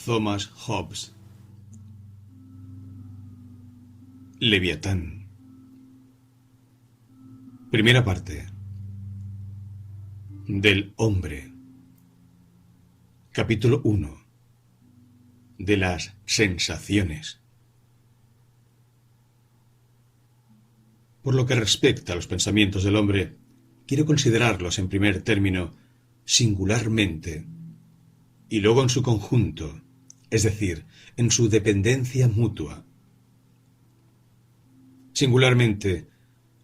Thomas Hobbes. Leviatán. Primera parte. Del hombre. Capítulo 1. De las sensaciones. Por lo que respecta a los pensamientos del hombre, quiero considerarlos en primer término singularmente y luego en su conjunto, es decir, en su dependencia mutua. Singularmente,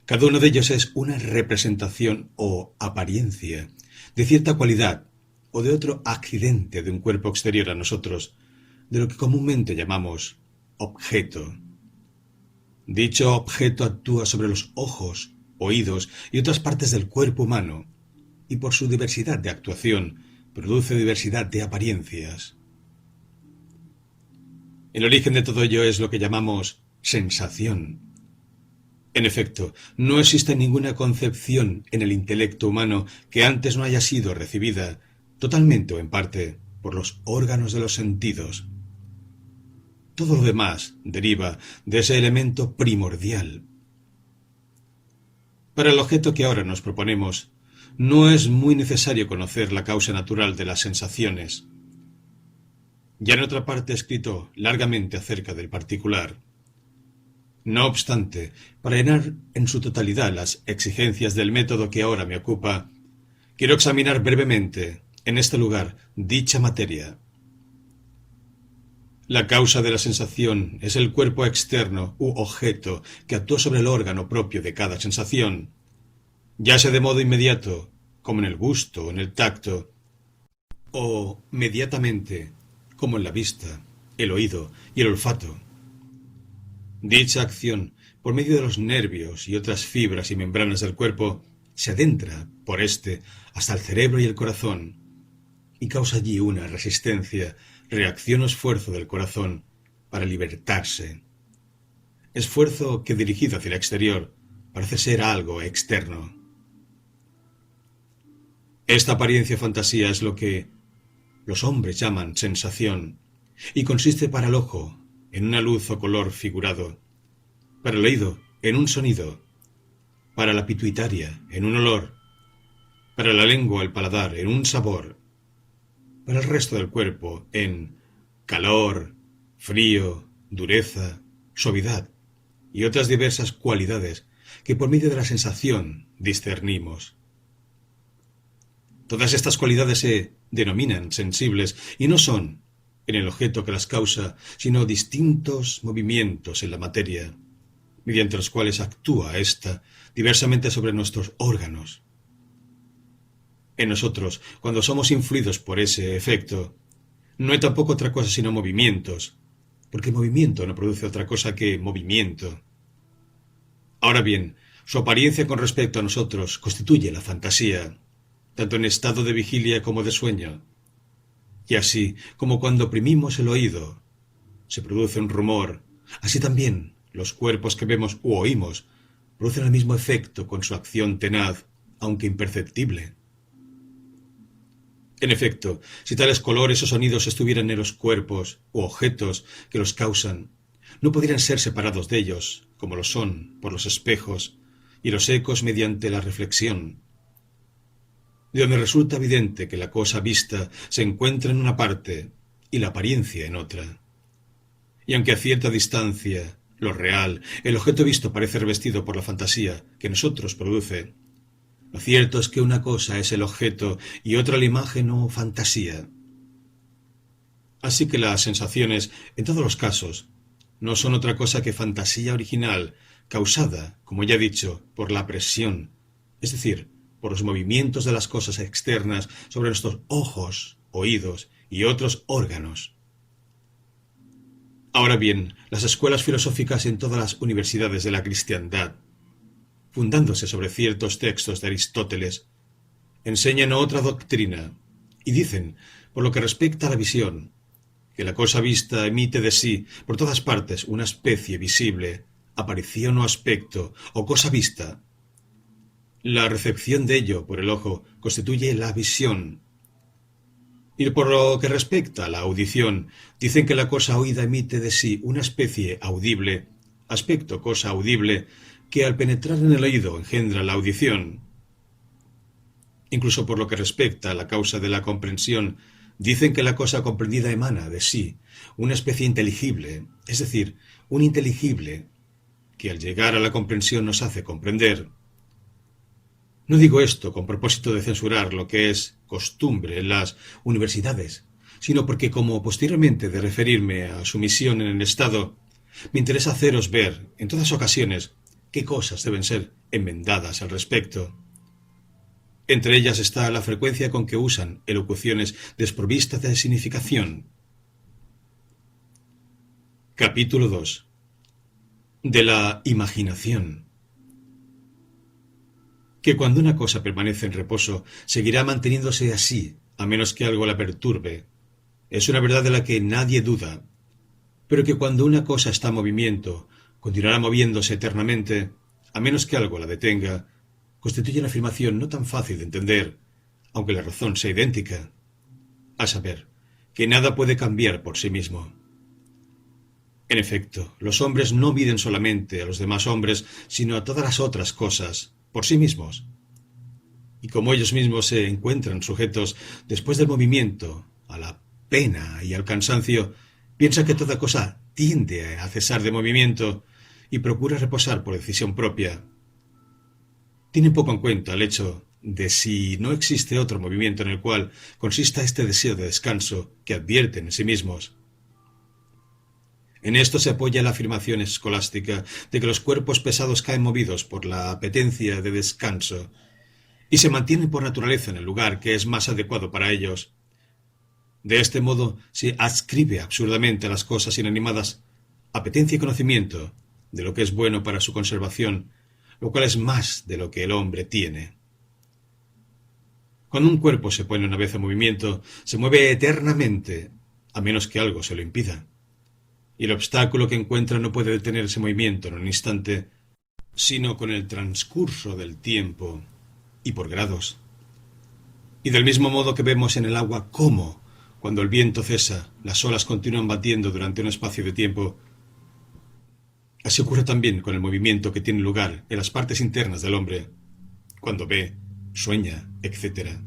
cada uno de ellos es una representación o apariencia de cierta cualidad o de otro accidente de un cuerpo exterior a nosotros, de lo que comúnmente llamamos objeto. Dicho objeto actúa sobre los ojos, oídos y otras partes del cuerpo humano, y por su diversidad de actuación produce diversidad de apariencias. El origen de todo ello es lo que llamamos sensación. En efecto, no existe ninguna concepción en el intelecto humano que antes no haya sido recibida, totalmente o en parte, por los órganos de los sentidos. Todo lo demás deriva de ese elemento primordial. Para el objeto que ahora nos proponemos, no es muy necesario conocer la causa natural de las sensaciones. Ya en otra parte he escrito largamente acerca del particular. No obstante, para llenar en su totalidad las exigencias del método que ahora me ocupa, quiero examinar brevemente, en este lugar, dicha materia. La causa de la sensación es el cuerpo externo u objeto que actúa sobre el órgano propio de cada sensación, ya sea de modo inmediato, como en el gusto o en el tacto, o mediatamente, como en la vista, el oído y el olfato. Dicha acción, por medio de los nervios y otras fibras y membranas del cuerpo, se adentra por éste hasta el cerebro y el corazón, y causa allí una resistencia, reacción o esfuerzo del corazón para libertarse. Esfuerzo que, dirigido hacia el exterior, parece ser algo externo. Esta apariencia fantasía es lo que los hombres llaman sensación, y consiste para el ojo en una luz o color figurado, para el oído en un sonido, para la pituitaria en un olor, para la lengua o el paladar en un sabor, para el resto del cuerpo en calor, frío, dureza, suavidad y otras diversas cualidades que por medio de la sensación discernimos. Todas estas cualidades se denominan sensibles y no son, en el objeto que las causa, sino distintos movimientos en la materia, mediante los cuales actúa ésta diversamente sobre nuestros órganos. En nosotros, cuando somos influidos por ese efecto, no hay tampoco otra cosa sino movimientos, porque movimiento no produce otra cosa que movimiento. Ahora bien, su apariencia con respecto a nosotros constituye la fantasía, tanto en estado de vigilia como de sueño. Y así como cuando oprimimos el oído, se produce un rumor, así también los cuerpos que vemos u oímos producen el mismo efecto con su acción tenaz, aunque imperceptible. En efecto, si tales colores o sonidos estuvieran en los cuerpos u objetos que los causan, no podrían ser separados de ellos, como lo son por los espejos y los ecos mediante la reflexión, de donde resulta evidente que la cosa vista se encuentra en una parte y la apariencia en otra. Y aunque a cierta distancia, lo real, el objeto visto parece revestido por la fantasía que nosotros produce, lo cierto es que una cosa es el objeto y otra la imagen o fantasía. Así que las sensaciones, en todos los casos, no son otra cosa que fantasía original, causada, como ya he dicho, por la presión, es decir, por los movimientos de las cosas externas sobre nuestros ojos, oídos y otros órganos. Ahora bien, las escuelas filosóficas en todas las universidades de la cristiandad, fundándose sobre ciertos textos de Aristóteles, enseñan otra doctrina y dicen, por lo que respecta a la visión, que la cosa vista emite de sí por todas partes una especie visible, aparición o aspecto o cosa vista. La recepción de ello por el ojo constituye la visión. Y por lo que respecta a la audición, dicen que la cosa oída emite de sí una especie audible, aspecto cosa audible, que al penetrar en el oído engendra la audición. Incluso por lo que respecta a la causa de la comprensión, dicen que la cosa comprendida emana de sí una especie inteligible, es decir, un inteligible que al llegar a la comprensión nos hace comprender. No digo esto con propósito de censurar lo que es costumbre en las universidades, sino porque, como posteriormente de referirme a su misión en el Estado, me interesa haceros ver, en todas ocasiones, qué cosas deben ser enmendadas al respecto. Entre ellas está la frecuencia con que usan elocuciones desprovistas de significación. Capítulo 2. De la imaginación. Que cuando una cosa permanece en reposo, seguirá manteniéndose así, a menos que algo la perturbe. Es una verdad de la que nadie duda, pero que cuando una cosa está en movimiento, continuará moviéndose eternamente, a menos que algo la detenga, constituye una afirmación no tan fácil de entender, aunque la razón sea idéntica, a saber, que nada puede cambiar por sí mismo. En efecto, los hombres no miden solamente a los demás hombres, sino a todas las otras cosas, por sí mismos. Y como ellos mismos se encuentran sujetos, después del movimiento, a la pena y al cansancio, piensa que toda cosa tiende a cesar de movimiento y procura reposar por decisión propia. Tienen poco en cuenta el hecho de si no existe otro movimiento en el cual consista este deseo de descanso que advierten en sí mismos. En esto se apoya la afirmación escolástica de que los cuerpos pesados caen movidos por la apetencia de descanso y se mantienen por naturaleza en el lugar que es más adecuado para ellos. De este modo se adscribe absurdamente a las cosas inanimadas apetencia y conocimiento de lo que es bueno para su conservación, lo cual es más de lo que el hombre tiene. Cuando un cuerpo se pone una vez en movimiento, se mueve eternamente, a menos que algo se lo impida. Y el obstáculo que encuentra no puede detener ese movimiento en un instante, sino con el transcurso del tiempo y por grados. Y del mismo modo que vemos en el agua cómo, cuando el viento cesa, las olas continúan batiendo durante un espacio de tiempo, así ocurre también con el movimiento que tiene lugar en las partes internas del hombre, cuando ve, sueña, etc.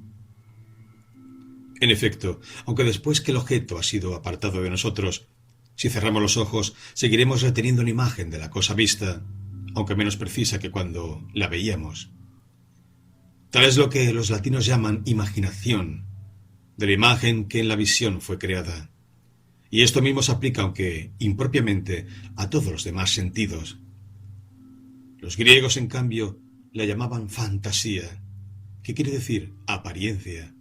En efecto, aunque después que el objeto ha sido apartado de nosotros, si cerramos los ojos, seguiremos reteniendo una imagen de la cosa vista, aunque menos precisa que cuando la veíamos. Tal es lo que los latinos llaman imaginación, de la imagen que en la visión fue creada. Y esto mismo se aplica, aunque impropiamente, a todos los demás sentidos. Los griegos, en cambio, la llamaban fantasía, que quiere decir apariencia,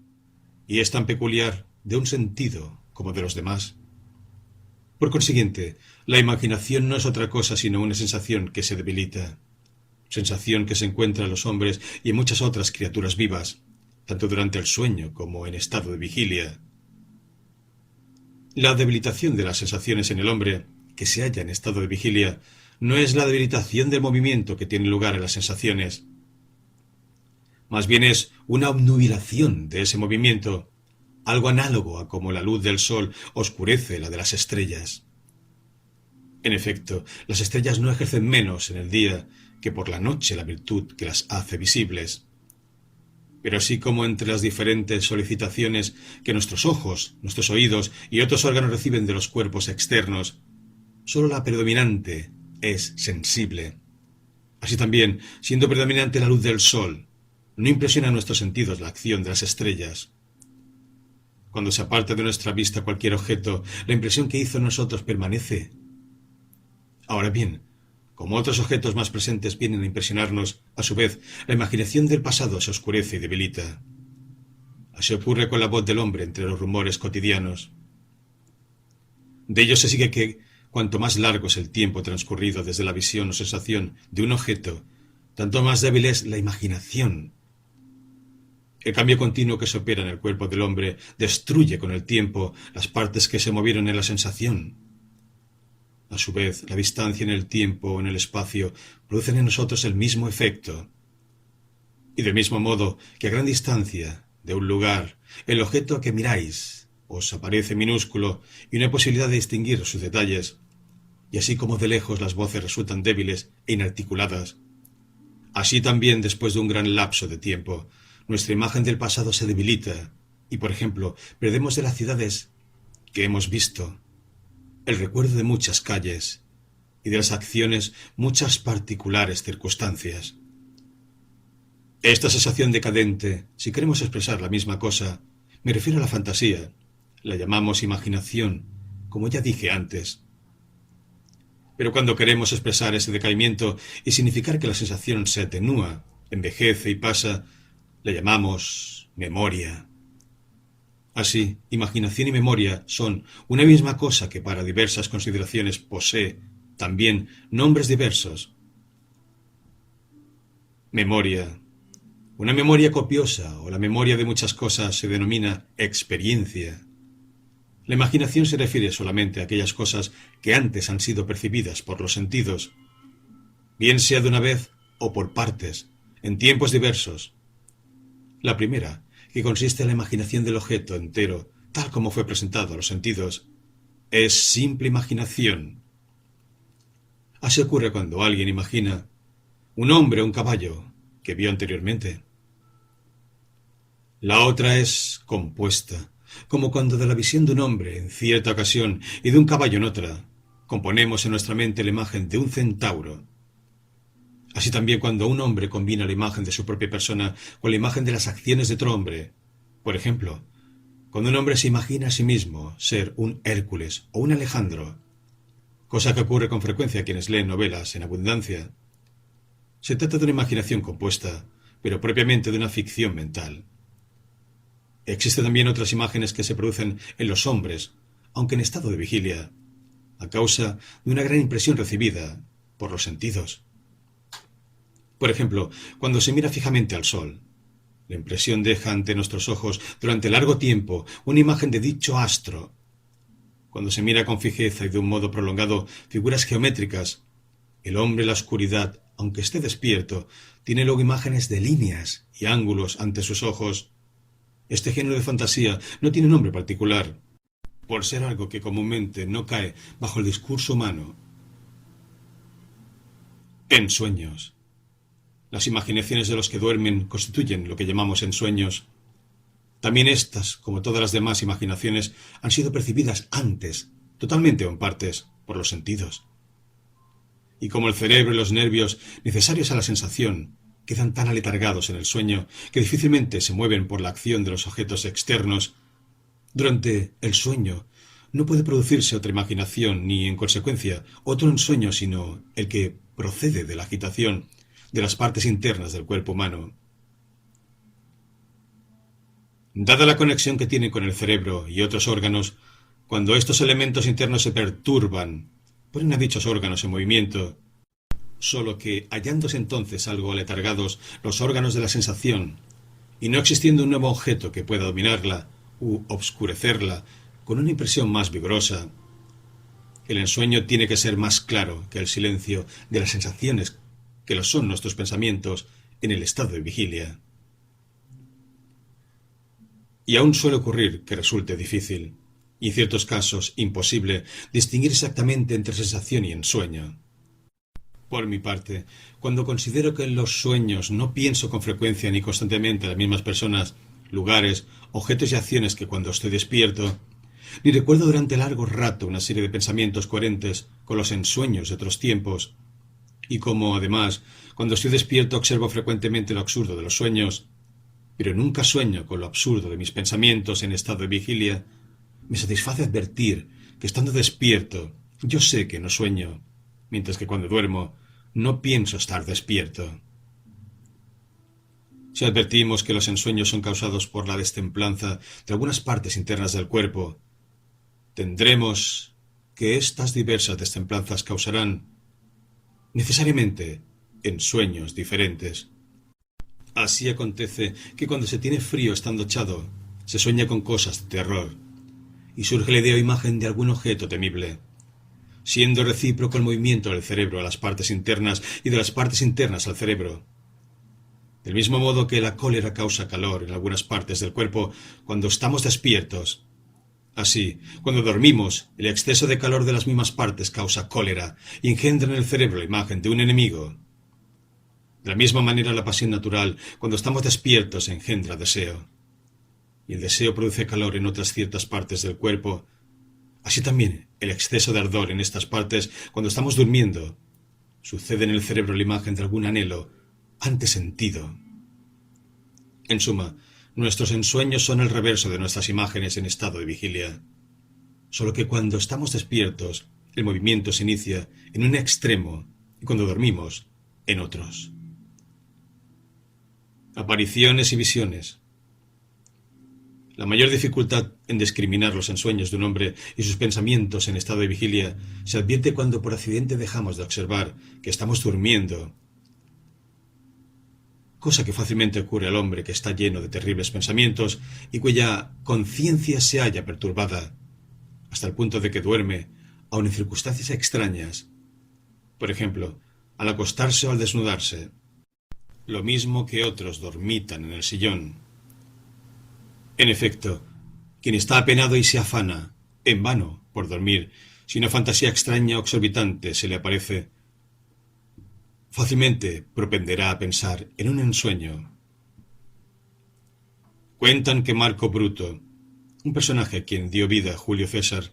y es tan peculiar de un sentido como de los demás. Por consiguiente, la imaginación no es otra cosa sino una sensación que se debilita, sensación que se encuentra en los hombres y en muchas otras criaturas vivas, tanto durante el sueño como en estado de vigilia. La debilitación de las sensaciones en el hombre, que se halla en estado de vigilia, no es la debilitación del movimiento que tiene lugar en las sensaciones. Más bien es una obnubilación de ese movimiento, algo análogo a como la luz del sol oscurece la de las estrellas. En efecto, las estrellas no ejercen menos en el día que por la noche la virtud que las hace visibles. Pero así como entre las diferentes solicitaciones que nuestros ojos, nuestros oídos y otros órganos reciben de los cuerpos externos, sólo la predominante es sensible. Así también, siendo predominante la luz del sol, no impresiona a nuestros sentidos la acción de las estrellas. Cuando se aparta de nuestra vista cualquier objeto, la impresión que hizo en nosotros permanece. Ahora bien, como otros objetos más presentes vienen a impresionarnos, a su vez, la imaginación del pasado se oscurece y debilita. Así ocurre con la voz del hombre entre los rumores cotidianos. De ello se sigue que, cuanto más largo es el tiempo transcurrido desde la visión o sensación de un objeto, tanto más débil es la imaginación. El cambio continuo que se opera en el cuerpo del hombre destruye con el tiempo las partes que se movieron en la sensación. A su vez, la distancia en el tiempo o en el espacio producen en nosotros el mismo efecto. Y del mismo modo que a gran distancia, de un lugar, el objeto que miráis os aparece minúsculo y no hay posibilidad de distinguir sus detalles, y así como de lejos las voces resultan débiles e inarticuladas, así también después de un gran lapso de tiempo, nuestra imagen del pasado se debilita y, por ejemplo, perdemos de las ciudades que hemos visto el recuerdo de muchas calles y de las acciones muchas particulares circunstancias. Esta sensación decadente, si queremos expresar la misma cosa, me refiero a la fantasía. La llamamos imaginación, como ya dije antes. Pero cuando queremos expresar ese decaimiento y significar que la sensación se atenúa, envejece y pasa, la llamamos memoria. Así, imaginación y memoria son una misma cosa que para diversas consideraciones posee también nombres diversos. Memoria. Una memoria copiosa o la memoria de muchas cosas se denomina experiencia. La imaginación se refiere solamente a aquellas cosas que antes han sido percibidas por los sentidos, bien sea de una vez o por partes, en tiempos diversos. La primera, que consiste en la imaginación del objeto entero, tal como fue presentado a los sentidos, es simple imaginación. Así ocurre cuando alguien imagina un hombre o un caballo que vio anteriormente. La otra es compuesta, como cuando de la visión de un hombre en cierta ocasión y de un caballo en otra, componemos en nuestra mente la imagen de un centauro. Así también cuando un hombre combina la imagen de su propia persona con la imagen de las acciones de otro hombre. Por ejemplo, cuando un hombre se imagina a sí mismo ser un Hércules o un Alejandro, cosa que ocurre con frecuencia a quienes leen novelas en abundancia. Se trata de una imaginación compuesta, pero propiamente de una ficción mental. Existen también otras imágenes que se producen en los hombres, aunque en estado de vigilia, a causa de una gran impresión recibida por los sentidos. Por ejemplo, cuando se mira fijamente al sol, la impresión deja ante nuestros ojos durante largo tiempo una imagen de dicho astro. Cuando se mira con fijeza y de un modo prolongado figuras geométricas, el hombre en la oscuridad, aunque esté despierto, tiene luego imágenes de líneas y ángulos ante sus ojos. Este género de fantasía no tiene nombre particular, por ser algo que comúnmente no cae bajo el discurso humano. Ensueños. Las imaginaciones de los que duermen constituyen lo que llamamos ensueños. También estas, como todas las demás imaginaciones, han sido percibidas antes, totalmente o en partes, por los sentidos. Y como el cerebro y los nervios, necesarios a la sensación, quedan tan aletargados en el sueño que difícilmente se mueven por la acción de los objetos externos, durante el sueño no puede producirse otra imaginación ni, en consecuencia, otro ensueño sino el que procede de la agitación de las partes internas del cuerpo humano. Dada la conexión que tiene con el cerebro y otros órganos, cuando estos elementos internos se perturban, ponen a dichos órganos en movimiento, solo que hallándose entonces algo aletargados los órganos de la sensación, y no existiendo un nuevo objeto que pueda dominarla u obscurecerla con una impresión más vigorosa, el ensueño tiene que ser más claro que el silencio de las sensaciones que lo son nuestros pensamientos en el estado de vigilia. Y aún suele ocurrir que resulte difícil, y en ciertos casos imposible, distinguir exactamente entre sensación y ensueño. Por mi parte, cuando considero que en los sueños no pienso con frecuencia ni constantemente en las mismas personas, lugares, objetos y acciones que cuando estoy despierto, ni recuerdo durante largo rato una serie de pensamientos coherentes con los ensueños de otros tiempos, y como, además, cuando estoy despierto observo frecuentemente lo absurdo de los sueños, pero nunca sueño con lo absurdo de mis pensamientos en estado de vigilia, me satisface advertir que estando despierto yo sé que no sueño, mientras que cuando duermo no pienso estar despierto. Si advertimos que los ensueños son causados por la destemplanza de algunas partes internas del cuerpo, tendremos que estas diversas destemplanzas causarán necesariamente ensueños diferentes. Así acontece que cuando se tiene frío estando echado, se sueña con cosas de terror, y surge la idea o imagen de algún objeto temible, siendo recíproco el movimiento del cerebro a las partes internas y de las partes internas al cerebro. Del mismo modo que la cólera causa calor en algunas partes del cuerpo cuando estamos despiertos. Así, cuando dormimos, el exceso de calor de las mismas partes causa cólera y engendra en el cerebro la imagen de un enemigo. De la misma manera, la pasión natural, cuando estamos despiertos, engendra deseo. Y el deseo produce calor en otras ciertas partes del cuerpo. Así también, el exceso de ardor en estas partes, cuando estamos durmiendo, sucede en el cerebro la imagen de algún anhelo antes sentido. En suma, nuestros ensueños son el reverso de nuestras imágenes en estado de vigilia. Solo que cuando estamos despiertos, el movimiento se inicia en un extremo y cuando dormimos, en otros. Apariciones y visiones. La mayor dificultad en discriminar los ensueños de un hombre y sus pensamientos en estado de vigilia se advierte cuando por accidente dejamos de observar que estamos durmiendo, cosa que fácilmente ocurre al hombre que está lleno de terribles pensamientos y cuya conciencia se halla perturbada, hasta el punto de que duerme, aun en circunstancias extrañas. Por ejemplo, al acostarse o al desnudarse, lo mismo que otros dormitan en el sillón. En efecto, quien está apenado y se afana, en vano, por dormir, si una fantasía extraña o exorbitante se le aparece, fácilmente propenderá a pensar en un ensueño. Cuentan que Marco Bruto, un personaje a quien dio vida Julio César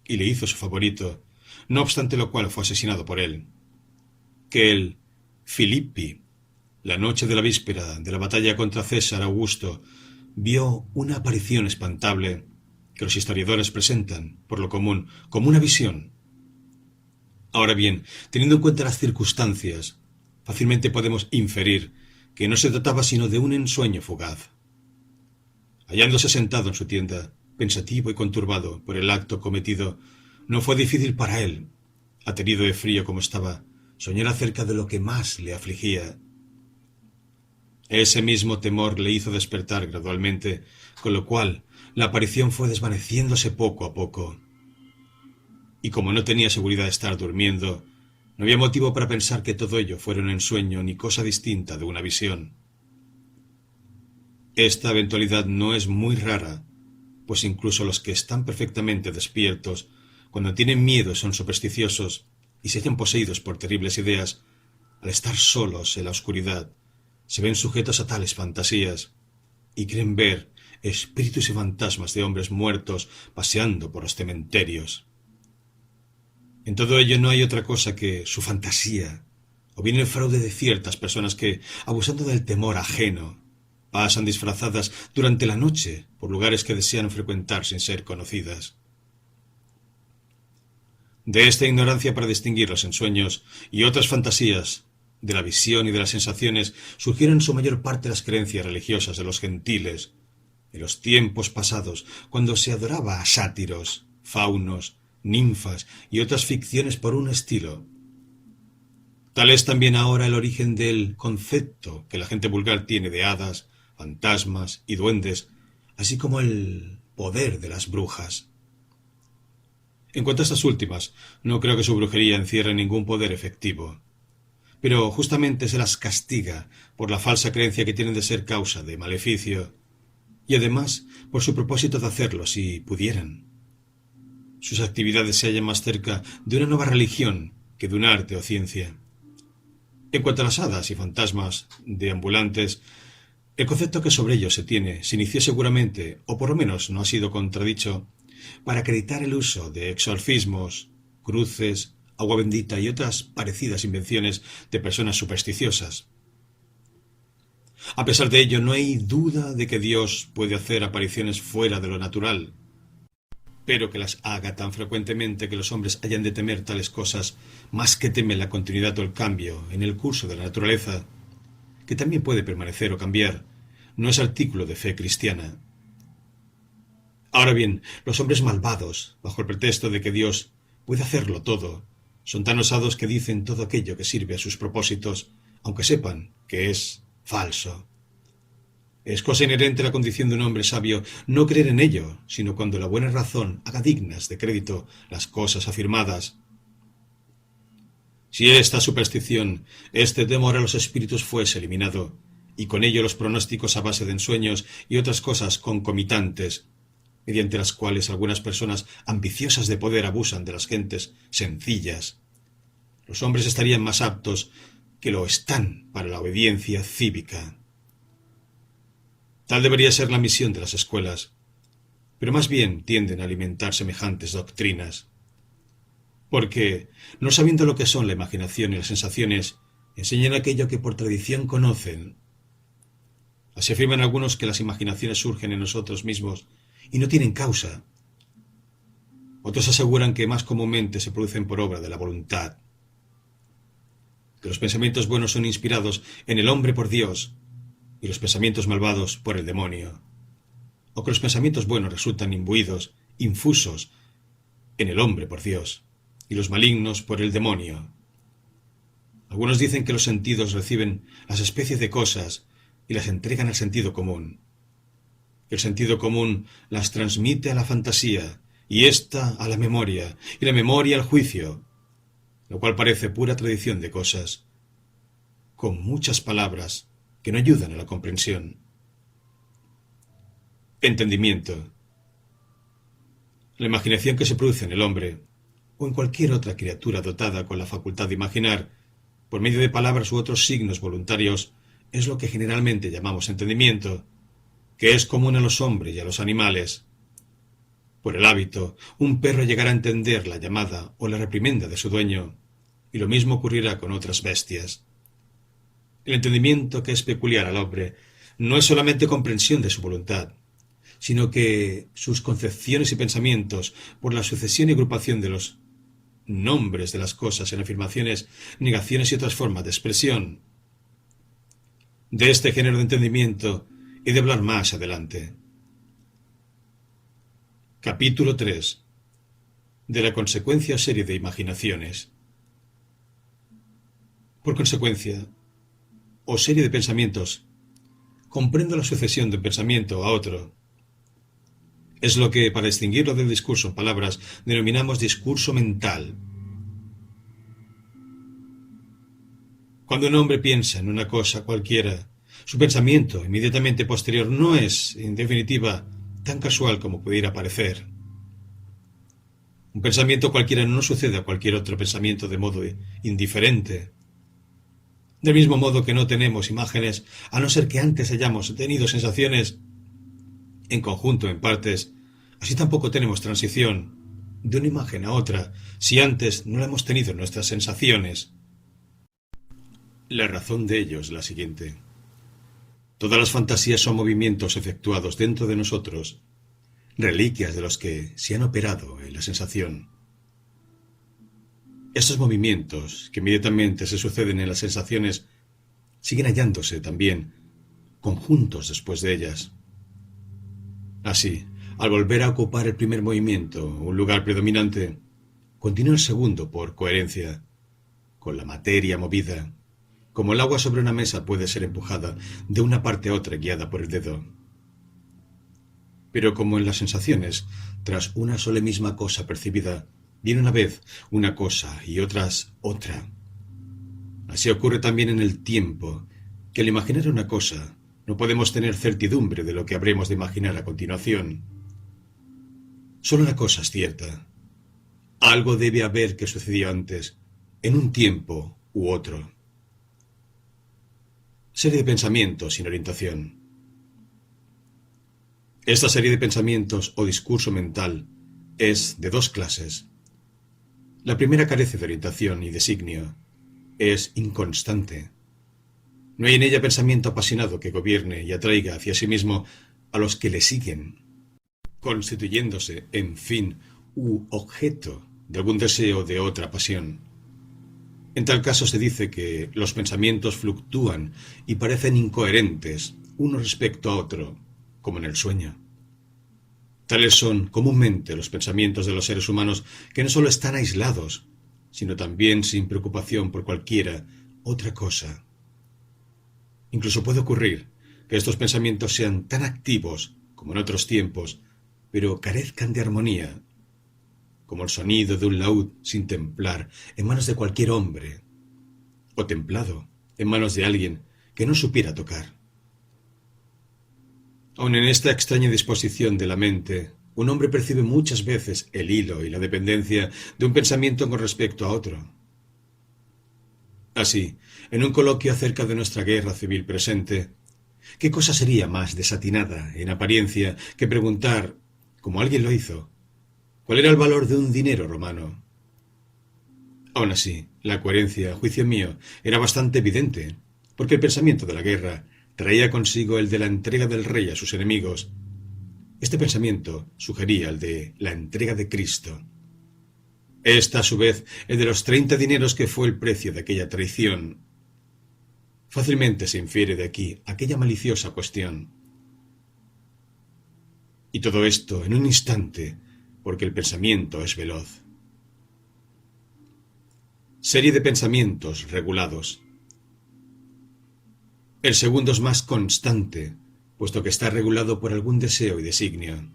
y le hizo su favorito, no obstante lo cual fue asesinado por él, que el Filippi, la noche de la víspera de la batalla contra César Augusto, vio una aparición espantable que los historiadores presentan, por lo común, como una visión. Ahora bien, teniendo en cuenta las circunstancias, fácilmente podemos inferir que no se trataba sino de un ensueño fugaz. Hallándose sentado en su tienda, pensativo y conturbado por el acto cometido, no fue difícil para él, aterido de frío como estaba, soñar acerca de lo que más le afligía. Ese mismo temor le hizo despertar gradualmente, con lo cual la aparición fue desvaneciéndose poco a poco. Y como no tenía seguridad de estar durmiendo, no había motivo para pensar que todo ello fuera un ensueño ni cosa distinta de una visión. Esta eventualidad no es muy rara, pues incluso los que están perfectamente despiertos, cuando tienen miedo son supersticiosos y se hallan poseídos por terribles ideas, al estar solos en la oscuridad, se ven sujetos a tales fantasías y creen ver espíritus y fantasmas de hombres muertos paseando por los cementerios. En todo ello no hay otra cosa que su fantasía, o bien el fraude de ciertas personas que, abusando del temor ajeno, pasan disfrazadas durante la noche por lugares que desean frecuentar sin ser conocidas. De esta ignorancia para distinguir los ensueños y otras fantasías, de la visión y de las sensaciones, surgieron en su mayor parte las creencias religiosas de los gentiles, en los tiempos pasados, cuando se adoraba a sátiros, faunos, ninfas y otras ficciones por un estilo. Tal es también ahora el origen del concepto que la gente vulgar tiene de hadas, fantasmas y duendes, así como el poder de las brujas. En cuanto a estas últimas, no creo que su brujería encierre ningún poder efectivo, pero justamente se las castiga por la falsa creencia que tienen de ser causa de maleficio, y además por su propósito de hacerlo si pudieran. Sus actividades se hallan más cerca de una nueva religión que de un arte o ciencia. En cuanto a las hadas y fantasmas deambulantes, el concepto que sobre ellos se tiene se inició seguramente, o por lo menos no ha sido contradicho, para acreditar el uso de exorcismos, cruces, agua bendita y otras parecidas invenciones de personas supersticiosas. A pesar de ello, no hay duda de que Dios puede hacer apariciones fuera de lo natural, pero que las haga tan frecuentemente que los hombres hayan de temer tales cosas más que temen la continuidad o el cambio en el curso de la naturaleza, que también puede permanecer o cambiar, no es artículo de fe cristiana. Ahora bien, los hombres malvados, bajo el pretexto de que Dios puede hacerlo todo, son tan osados que dicen todo aquello que sirve a sus propósitos, aunque sepan que es falso. Es cosa inherente a la condición de un hombre sabio no creer en ello, sino cuando la buena razón haga dignas de crédito las cosas afirmadas. Si esta superstición, este temor a los espíritus fuese eliminado, y con ello los pronósticos a base de ensueños y otras cosas concomitantes, mediante las cuales algunas personas ambiciosas de poder abusan de las gentes sencillas, los hombres estarían más aptos que lo están para la obediencia cívica. Tal debería ser la misión de las escuelas, pero más bien tienden a alimentar semejantes doctrinas, porque, no sabiendo lo que son la imaginación y las sensaciones, enseñan aquello que por tradición conocen. Así afirman algunos que las imaginaciones surgen en nosotros mismos y no tienen causa. Otros aseguran que más comúnmente se producen por obra de la voluntad, que los pensamientos buenos son inspirados en el hombre por Dios y los pensamientos malvados por el demonio, o que los pensamientos buenos resultan imbuidos, infusos, en el hombre por Dios y los malignos por el demonio. Algunos dicen que los sentidos reciben las especies de cosas y las entregan al sentido común. El sentido común las transmite a la fantasía, y ésta a la memoria, y la memoria al juicio, lo cual parece pura tradición de cosas, con muchas palabras que no ayudan a la comprensión. Entendimiento. La imaginación que se produce en el hombre, o en cualquier otra criatura dotada con la facultad de imaginar, por medio de palabras u otros signos voluntarios, es lo que generalmente llamamos entendimiento, que es común a los hombres y a los animales. Por el hábito, un perro llegará a entender la llamada o la reprimenda de su dueño, y lo mismo ocurrirá con otras bestias. El entendimiento que es peculiar al hombre no es solamente comprensión de su voluntad, sino que sus concepciones y pensamientos, por la sucesión y agrupación de los nombres de las cosas en afirmaciones, negaciones y otras formas de expresión. De este género de entendimiento he de hablar más adelante. Capítulo 3. De la consecuencia o serie de imaginaciones. Por consecuencia, o serie de pensamientos, comprendo la sucesión de un pensamiento a otro. Es lo que, para distinguirlo del discurso en palabras, denominamos discurso mental. Cuando un hombre piensa en una cosa cualquiera, su pensamiento inmediatamente posterior no es, en definitiva, tan casual como pudiera parecer. Un pensamiento cualquiera no sucede a cualquier otro pensamiento de modo indiferente. Del mismo modo que no tenemos imágenes, a no ser que antes hayamos tenido sensaciones en conjunto, en partes, así tampoco tenemos transición de una imagen a otra, si antes no la hemos tenido en nuestras sensaciones. La razón de ello es la siguiente. Todas las fantasías son movimientos efectuados dentro de nosotros, reliquias de los que se han operado en la sensación. Estos movimientos, que inmediatamente se suceden en las sensaciones, siguen hallándose también conjuntos después de ellas. Así, al volver a ocupar el primer movimiento, un lugar predominante, continúa el segundo por coherencia, con la materia movida, como el agua sobre una mesa puede ser empujada de una parte a otra guiada por el dedo. Pero como en las sensaciones, tras una sola misma cosa percibida, viene una vez una cosa y otras otra. Así ocurre también en el tiempo, que al imaginar una cosa, no podemos tener certidumbre de lo que habremos de imaginar a continuación. Solo una cosa es cierta. Algo debe haber que sucedió antes, en un tiempo u otro. Serie de pensamientos sin orientación. Esta serie de pensamientos o discurso mental es de dos clases. La primera carece de orientación y designio. Es inconstante. No hay en ella pensamiento apasionado que gobierne y atraiga hacia sí mismo a los que le siguen, constituyéndose en fin u objeto de algún deseo de otra pasión. En tal caso se dice que los pensamientos fluctúan y parecen incoherentes uno respecto a otro, como en el sueño. Tales son comúnmente los pensamientos de los seres humanos, que no solo están aislados, sino también sin preocupación por cualquiera otra cosa. Incluso puede ocurrir que estos pensamientos sean tan activos como en otros tiempos, pero carezcan de armonía, como el sonido de un laúd sin templar en manos de cualquier hombre, o templado en manos de alguien que no supiera tocar. Aun en esta extraña disposición de la mente, un hombre percibe muchas veces el hilo y la dependencia de un pensamiento con respecto a otro. Así, en un coloquio acerca de nuestra guerra civil presente, ¿qué cosa sería más desatinada, en apariencia, que preguntar, como alguien lo hizo, cuál era el valor de un dinero romano? Aun así, la coherencia, a juicio mío, era bastante evidente, porque el pensamiento de la guerra traía consigo el de la entrega del rey a sus enemigos. Este pensamiento sugería el de la entrega de Cristo. Esta, a su vez, el de los 30 dineros que fue el precio de aquella traición. Fácilmente se infiere de aquí aquella maliciosa cuestión. Y todo esto en un instante, porque el pensamiento es veloz. Serie de pensamientos regulados. El segundo es más constante, puesto que está regulado por algún deseo y designio.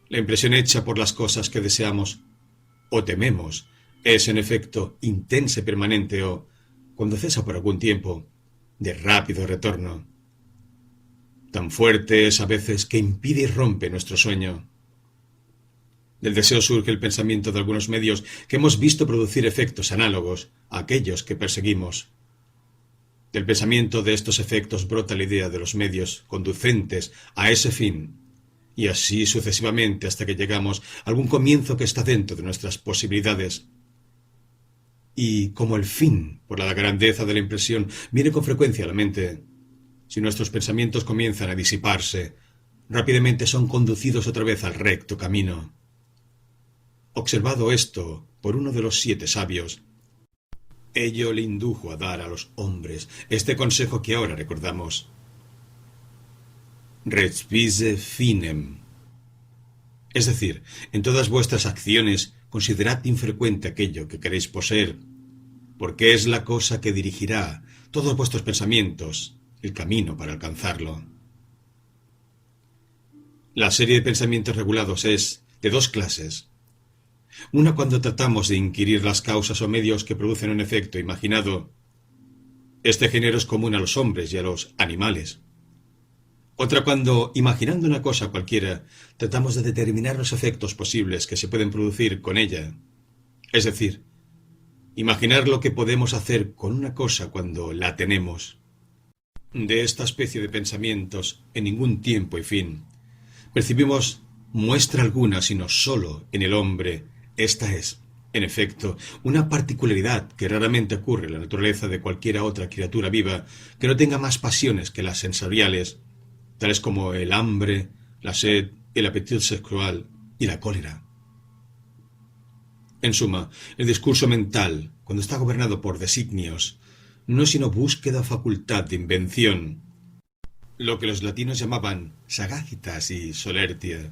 La impresión hecha por las cosas que deseamos o tememos es, en efecto, intensa y permanente o, cuando cesa por algún tiempo, de rápido retorno. Tan fuerte es a veces que impide y rompe nuestro sueño. Del deseo surge el pensamiento de algunos medios que hemos visto producir efectos análogos a aquellos que perseguimos. Del pensamiento de estos efectos brota la idea de los medios conducentes a ese fin, y así sucesivamente hasta que llegamos a algún comienzo que está dentro de nuestras posibilidades. Y como el fin, por la grandeza de la impresión, viene con frecuencia a la mente, si nuestros pensamientos comienzan a disiparse, rápidamente son conducidos otra vez al recto camino. Observado esto por uno de los 7 sabios, ello le indujo a dar a los hombres este consejo que ahora recordamos. Respise finem. Es decir, en todas vuestras acciones considerad infrecuente aquello que queréis poseer, porque es la cosa que dirigirá todos vuestros pensamientos, el camino para alcanzarlo. La serie de pensamientos regulados es de 2 clases. Una cuando tratamos de inquirir las causas o medios que producen un efecto imaginado. Este género es común a los hombres y a los animales. Otra cuando, imaginando una cosa cualquiera, tratamos de determinar los efectos posibles que se pueden producir con ella. Es decir, imaginar lo que podemos hacer con una cosa cuando la tenemos. De esta especie de pensamientos, en ningún tiempo y fin, percibimos muestra alguna, sino sólo en el hombre. Esta es, en efecto, una particularidad que raramente ocurre en la naturaleza de cualquiera otra criatura viva que no tenga más pasiones que las sensoriales, tales como el hambre, la sed, el apetito sexual y la cólera. En suma, el discurso mental, cuando está gobernado por designios, no es sino búsqueda o facultad de invención, lo que los latinos llamaban sagacitas y solertia,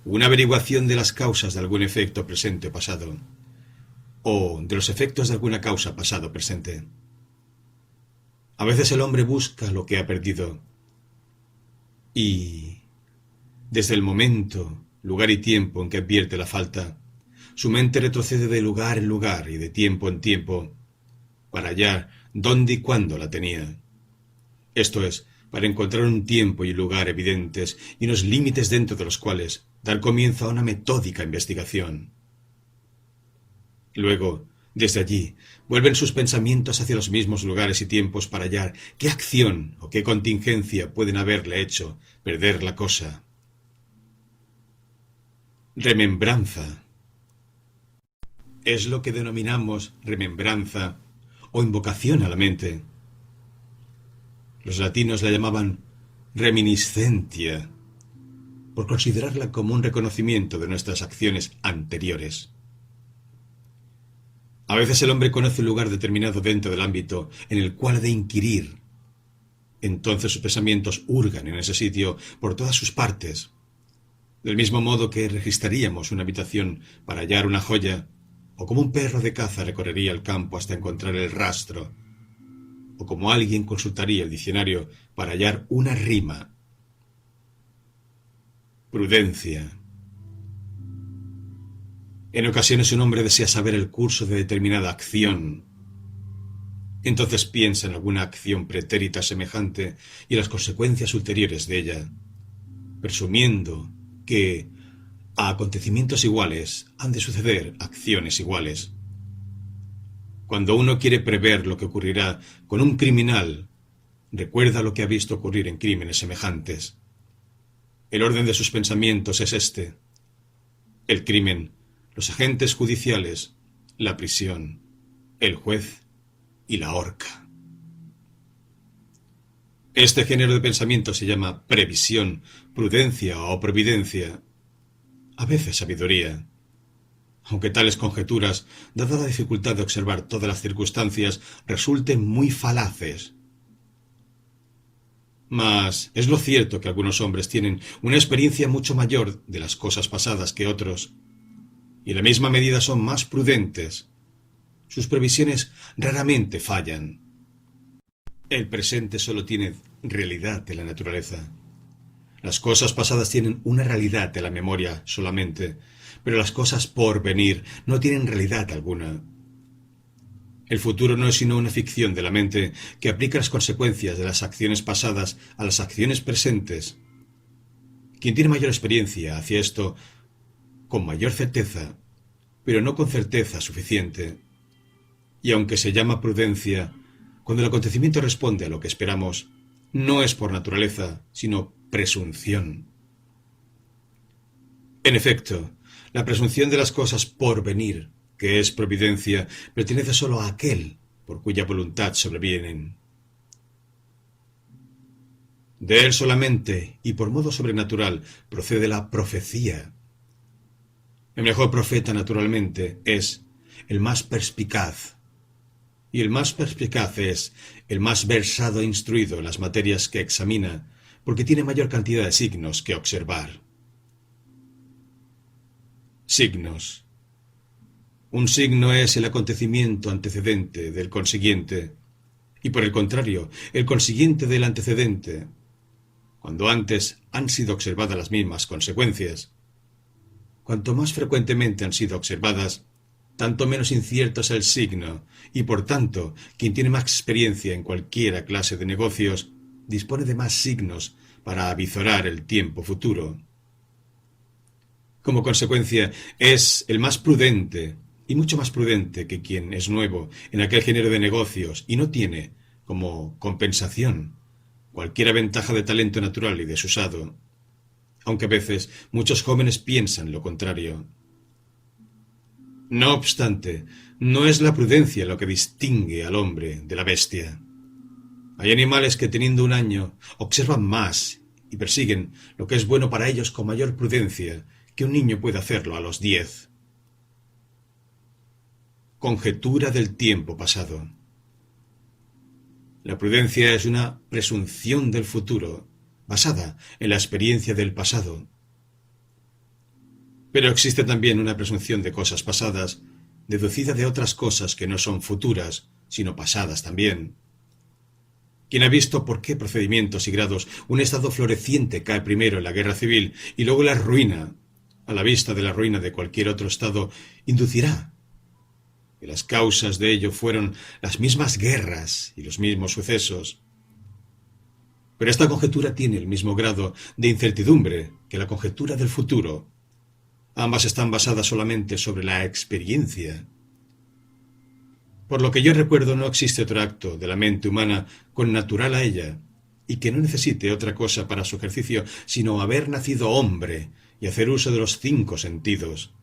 una averiguación de las causas de algún efecto presente o pasado, o de los efectos de alguna causa pasado o presente. A veces el hombre busca lo que ha perdido, y desde el momento, lugar y tiempo en que advierte la falta, su mente retrocede de lugar en lugar y de tiempo en tiempo, para hallar dónde y cuándo la tenía. Esto es, para encontrar un tiempo y lugar evidentes y unos límites dentro de los cuales dar comienzo a una metódica investigación. Luego, desde allí, vuelven sus pensamientos hacia los mismos lugares y tiempos para hallar qué acción o qué contingencia pueden haberle hecho perder la cosa. Remembranza. Es lo que denominamos remembranza o invocación a la mente. Los latinos la llamaban reminiscencia, por considerarla como un reconocimiento de nuestras acciones anteriores. A veces el hombre conoce un lugar determinado dentro del ámbito en el cual ha de inquirir. Entonces sus pensamientos hurgan en ese sitio por todas sus partes. Del mismo modo que registraríamos una habitación para hallar una joya, o como un perro de caza recorrería el campo hasta encontrar el rastro, o como alguien consultaría el diccionario para hallar una rima. Prudencia. En ocasiones un hombre desea saber el curso de determinada acción. Entonces piensa en alguna acción pretérita semejante y en las consecuencias ulteriores de ella, presumiendo que a acontecimientos iguales han de suceder acciones iguales. Cuando uno quiere prever lo que ocurrirá con un criminal, recuerda lo que ha visto ocurrir en crímenes semejantes. El orden de sus pensamientos es este: el crimen, los agentes judiciales, la prisión, el juez y la horca. Este género de pensamiento se llama previsión, prudencia o providencia, a veces sabiduría. Aunque tales conjeturas, dada la dificultad de observar todas las circunstancias, resulten muy falaces. Mas es lo cierto que algunos hombres tienen una experiencia mucho mayor de las cosas pasadas que otros, y en la misma medida son más prudentes. Sus previsiones raramente fallan. El presente solo tiene realidad de la naturaleza. Las cosas pasadas tienen una realidad de la memoria solamente, pero las cosas por venir no tienen realidad alguna. El futuro no es sino una ficción de la mente que aplica las consecuencias de las acciones pasadas a las acciones presentes. Quien tiene mayor experiencia hacia esto con mayor certeza, pero no con certeza suficiente. Y aunque se llama prudencia, cuando el acontecimiento responde a lo que esperamos, no es por naturaleza, sino presunción. En efecto, la presunción de las cosas por venir, que es providencia, pertenece sólo a aquel por cuya voluntad sobrevienen. De él solamente, y por modo sobrenatural, procede la profecía. El mejor profeta, naturalmente, es el más perspicaz, y el más perspicaz es el más versado e instruido en las materias que examina, porque tiene mayor cantidad de signos que observar. Signos. Un signo es el acontecimiento antecedente del consiguiente, y por el contrario, el consiguiente del antecedente, cuando antes han sido observadas las mismas consecuencias. Cuanto más frecuentemente han sido observadas, tanto menos incierto es el signo, y por tanto, quien tiene más experiencia en cualquiera clase de negocios, dispone de más signos para avizorar el tiempo futuro. Como consecuencia, es el más prudente, y mucho más prudente que quien es nuevo en aquel género de negocios y no tiene, como compensación, cualquier ventaja de talento natural y desusado, aunque a veces muchos jóvenes piensan lo contrario. No obstante, no es la prudencia lo que distingue al hombre de la bestia. Hay animales que teniendo un año observan más y persiguen lo que es bueno para ellos con mayor prudencia que un niño puede hacerlo a los 10. Conjetura del tiempo pasado. La prudencia es una presunción del futuro, basada en la experiencia del pasado. Pero existe también una presunción de cosas pasadas, deducida de otras cosas que no son futuras, sino pasadas también. Quien ha visto por qué procedimientos y grados un estado floreciente cae primero en la guerra civil y luego la ruina, a la vista de la ruina de cualquier otro estado, inducirá que las causas de ello fueron las mismas guerras y los mismos sucesos. Pero esta conjetura tiene el mismo grado de incertidumbre que la conjetura del futuro. Ambas están basadas solamente sobre la experiencia. Por lo que yo recuerdo, no existe otro acto de la mente humana connatural a ella, y que no necesite otra cosa para su ejercicio, sino haber nacido hombre y hacer uso de los 5 sentidos.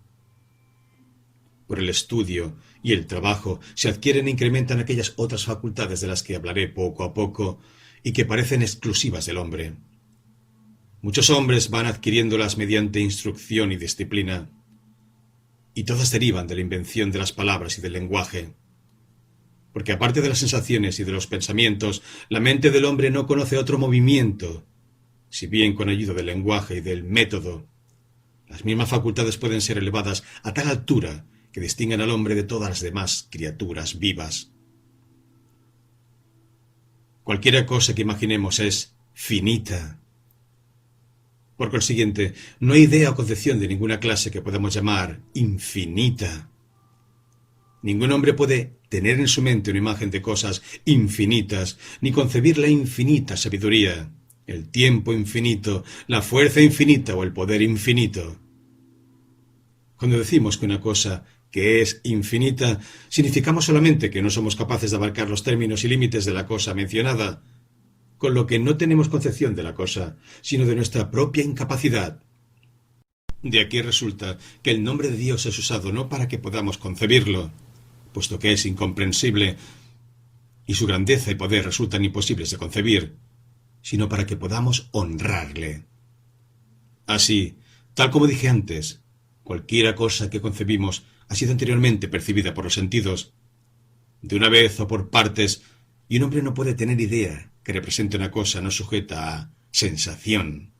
Por el estudio y el trabajo se adquieren e incrementan aquellas otras facultades de las que hablaré poco a poco y que parecen exclusivas del hombre. Muchos hombres van adquiriéndolas mediante instrucción y disciplina, y todas derivan de la invención de las palabras y del lenguaje. Porque aparte de las sensaciones y de los pensamientos, la mente del hombre no conoce otro movimiento, si bien con ayuda del lenguaje y del método. Las mismas facultades pueden ser elevadas a tal altura que distinguen al hombre de todas las demás criaturas vivas. Cualquier cosa que imaginemos es finita. Por consiguiente, no hay idea o concepción de ninguna clase que podamos llamar infinita. Ningún hombre puede tener en su mente una imagen de cosas infinitas, ni concebir la infinita sabiduría, el tiempo infinito, la fuerza infinita o el poder infinito. Cuando decimos que una cosa que es infinita, significamos solamente que no somos capaces de abarcar los términos y límites de la cosa mencionada, con lo que no tenemos concepción de la cosa, sino de nuestra propia incapacidad. De aquí resulta que el nombre de Dios es usado no para que podamos concebirlo, puesto que es incomprensible y su grandeza y poder resultan imposibles de concebir, sino para que podamos honrarle. Así, tal como dije antes, cualquiera cosa que concebimos ha sido anteriormente percibida por los sentidos, de una vez o por partes, y un hombre no puede tener idea que represente una cosa no sujeta a sensación.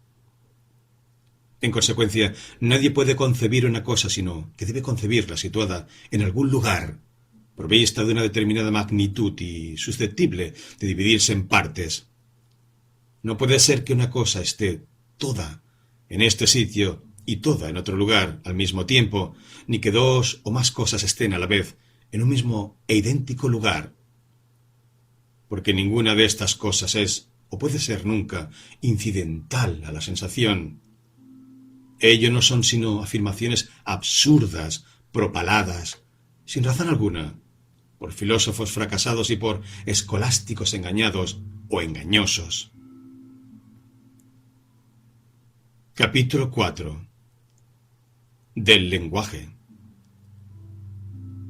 En consecuencia, nadie puede concebir una cosa, sino que debe concebirla situada en algún lugar, provista de una determinada magnitud y susceptible de dividirse en partes. No puede ser que una cosa esté toda en este sitio y toda en otro lugar al mismo tiempo, ni que dos o más cosas estén a la vez en un mismo e idéntico lugar, porque ninguna de estas cosas es, o puede ser nunca, incidental a la sensación. Ello no son sino afirmaciones absurdas, propaladas, sin razón alguna, por filósofos fracasados y por escolásticos engañados o engañosos. Capítulo 4. Del lenguaje.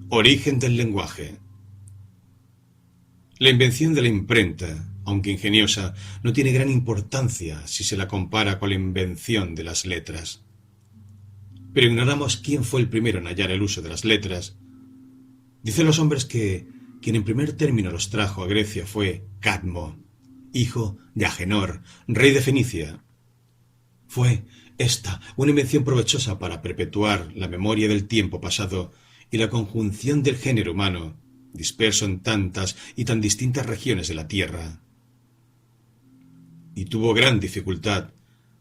Origen del lenguaje. La invención de la imprenta, aunque ingeniosa, no tiene gran importancia si se la compara con la invención de las letras. Pero ignoramos quién fue el primero en hallar el uso de las letras. Dicen los hombres que quien en primer término los trajo a Grecia fue Cadmo, hijo de Agenor, rey de Fenicia. Fue esta una invención provechosa para perpetuar la memoria del tiempo pasado y la conjunción del género humano, disperso en tantas y tan distintas regiones de la tierra. Y tuvo gran dificultad,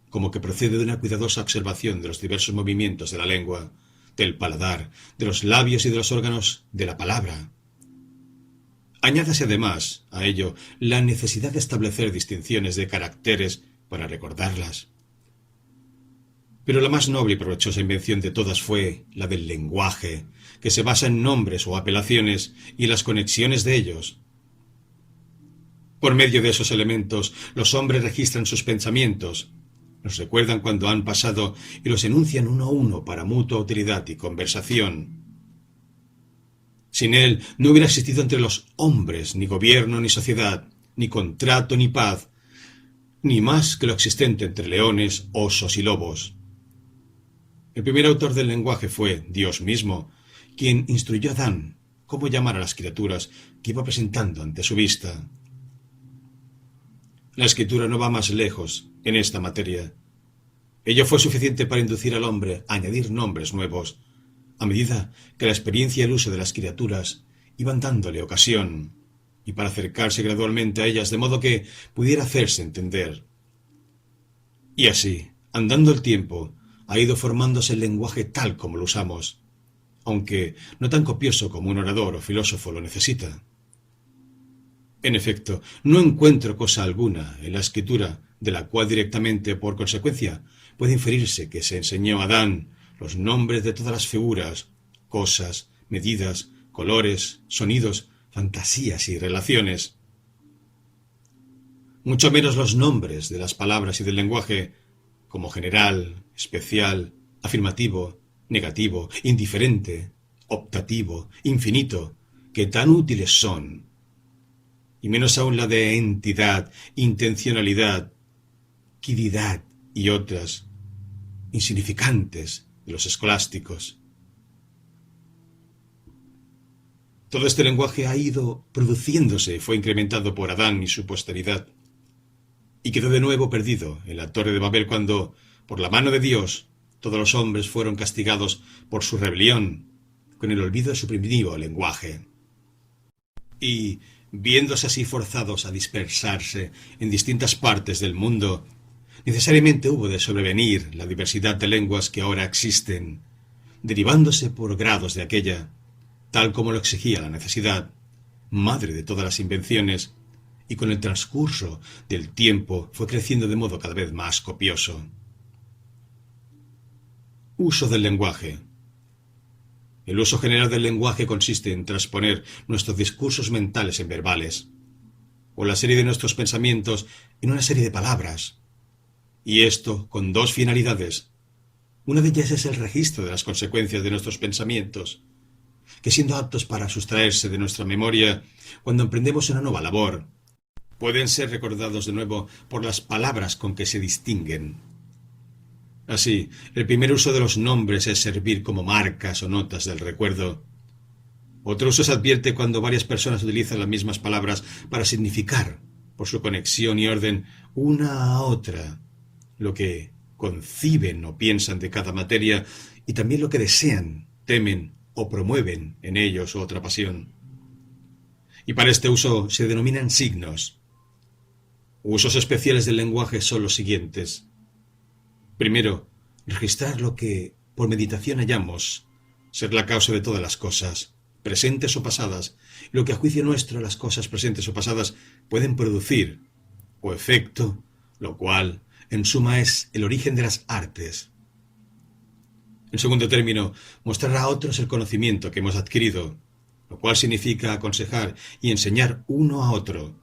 como que procede de una cuidadosa observación de los diversos movimientos de la lengua, del paladar, de los labios y de los órganos de la palabra. Añádase además a ello la necesidad de establecer distinciones de caracteres para recordarlas. Pero la más noble y provechosa invención de todas fue la del lenguaje, que se basa en nombres o apelaciones y en las conexiones de ellos. Por medio de esos elementos, los hombres registran sus pensamientos, los recuerdan cuando han pasado y los enuncian uno a uno para mutua utilidad y conversación. Sin él no hubiera existido entre los hombres ni gobierno ni sociedad, ni contrato ni paz, ni más que lo existente entre leones, osos y lobos. El primer autor del lenguaje fue Dios mismo, quien instruyó a Adán cómo llamar a las criaturas que iba presentando ante su vista. La escritura no va más lejos en esta materia. Ello fue suficiente para inducir al hombre a añadir nombres nuevos, a medida que la experiencia y el uso de las criaturas iban dándole ocasión, y para acercarse gradualmente a ellas de modo que pudiera hacerse entender. Y así, andando el tiempo, ha ido formándose el lenguaje tal como lo usamos, aunque no tan copioso como un orador o filósofo lo necesita. En efecto, no encuentro cosa alguna en la escritura de la cual directamente, por consecuencia, puede inferirse que se enseñó a Adán los nombres de todas las figuras, cosas, medidas, colores, sonidos, fantasías y relaciones. Mucho menos los nombres de las palabras y del lenguaje, como general, especial, afirmativo, negativo, indiferente, optativo, infinito, que tan útiles son, y menos aún la de entidad, intencionalidad, quididad y otras, insignificantes de los escolásticos. Todo este lenguaje ha ido produciéndose y fue incrementado por Adán y su posteridad, y quedó de nuevo perdido en la Torre de Babel cuando, por la mano de Dios, todos los hombres fueron castigados por su rebelión, con el olvido de su primitivo lenguaje. Y, viéndose así forzados a dispersarse en distintas partes del mundo, necesariamente hubo de sobrevenir la diversidad de lenguas que ahora existen, derivándose por grados de aquella, tal como lo exigía la necesidad, madre de todas las invenciones, y con el transcurso del tiempo fue creciendo de modo cada vez más copioso. Uso del lenguaje. El uso general del lenguaje consiste en transponer nuestros discursos mentales en verbales, o la serie de nuestros pensamientos en una serie de palabras, y esto con dos finalidades. Una de ellas es el registro de las consecuencias de nuestros pensamientos, que siendo aptos para sustraerse de nuestra memoria cuando emprendemos una nueva labor, pueden ser recordados de nuevo por las palabras con que se distinguen. Así, el primer uso de los nombres es servir como marcas o notas del recuerdo. Otro uso se advierte cuando varias personas utilizan las mismas palabras para significar, por su conexión y orden, una a otra, lo que conciben o piensan de cada materia y también lo que desean, temen o promueven en ellos otra pasión. Y para este uso se denominan signos. Usos especiales del lenguaje son los siguientes. Primero, registrar lo que, por meditación hallamos, ser la causa de todas las cosas, presentes o pasadas, y lo que a juicio nuestro las cosas presentes o pasadas pueden producir, o efecto, lo cual, en suma, es el origen de las artes. En segundo término, mostrar a otros el conocimiento que hemos adquirido, lo cual significa aconsejar y enseñar uno a otro.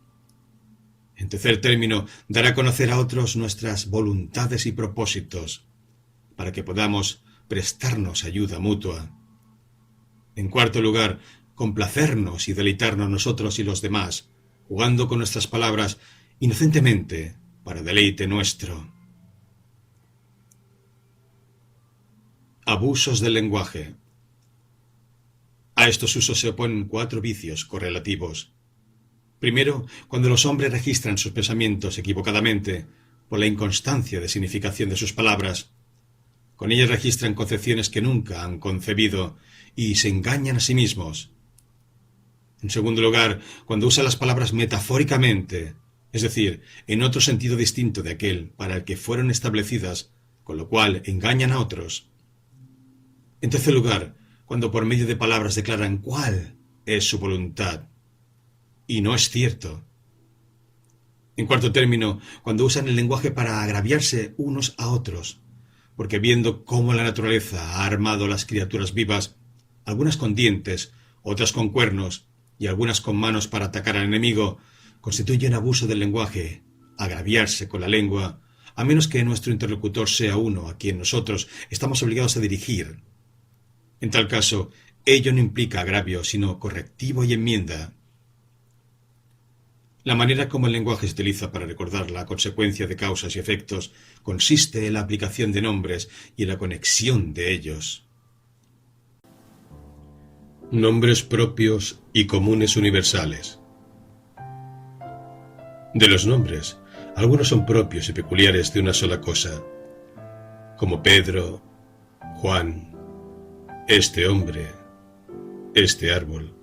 En tercer término, dar a conocer a otros nuestras voluntades y propósitos, para que podamos prestarnos ayuda mutua. En cuarto lugar, complacernos y deleitarnos nosotros y los demás, jugando con nuestras palabras inocentemente para deleite nuestro. Abusos del lenguaje. A estos usos se oponen 4 vicios correlativos. Primero, cuando los hombres registran sus pensamientos equivocadamente por la inconstancia de significación de sus palabras. Con ellas registran concepciones que nunca han concebido y se engañan a sí mismos. En segundo lugar, cuando usan las palabras metafóricamente, es decir, en otro sentido distinto de aquel para el que fueron establecidas, con lo cual engañan a otros. En tercer lugar, cuando por medio de palabras declaran cuál es su voluntad, y no es cierto. En cuarto término, cuando usan el lenguaje para agraviarse unos a otros, porque viendo cómo la naturaleza ha armado las criaturas vivas, algunas con dientes, otras con cuernos y algunas con manos para atacar al enemigo, constituyen abuso del lenguaje, agraviarse con la lengua, a menos que nuestro interlocutor sea uno a quien nosotros estamos obligados a dirigir. En tal caso, ello no implica agravio, sino correctivo y enmienda. La manera como el lenguaje se utiliza para recordar la consecuencia de causas y efectos consiste en la aplicación de nombres y en la conexión de ellos. Nombres propios y comunes universales. De los nombres, algunos son propios y peculiares de una sola cosa, como Pedro, Juan, este hombre, este árbol.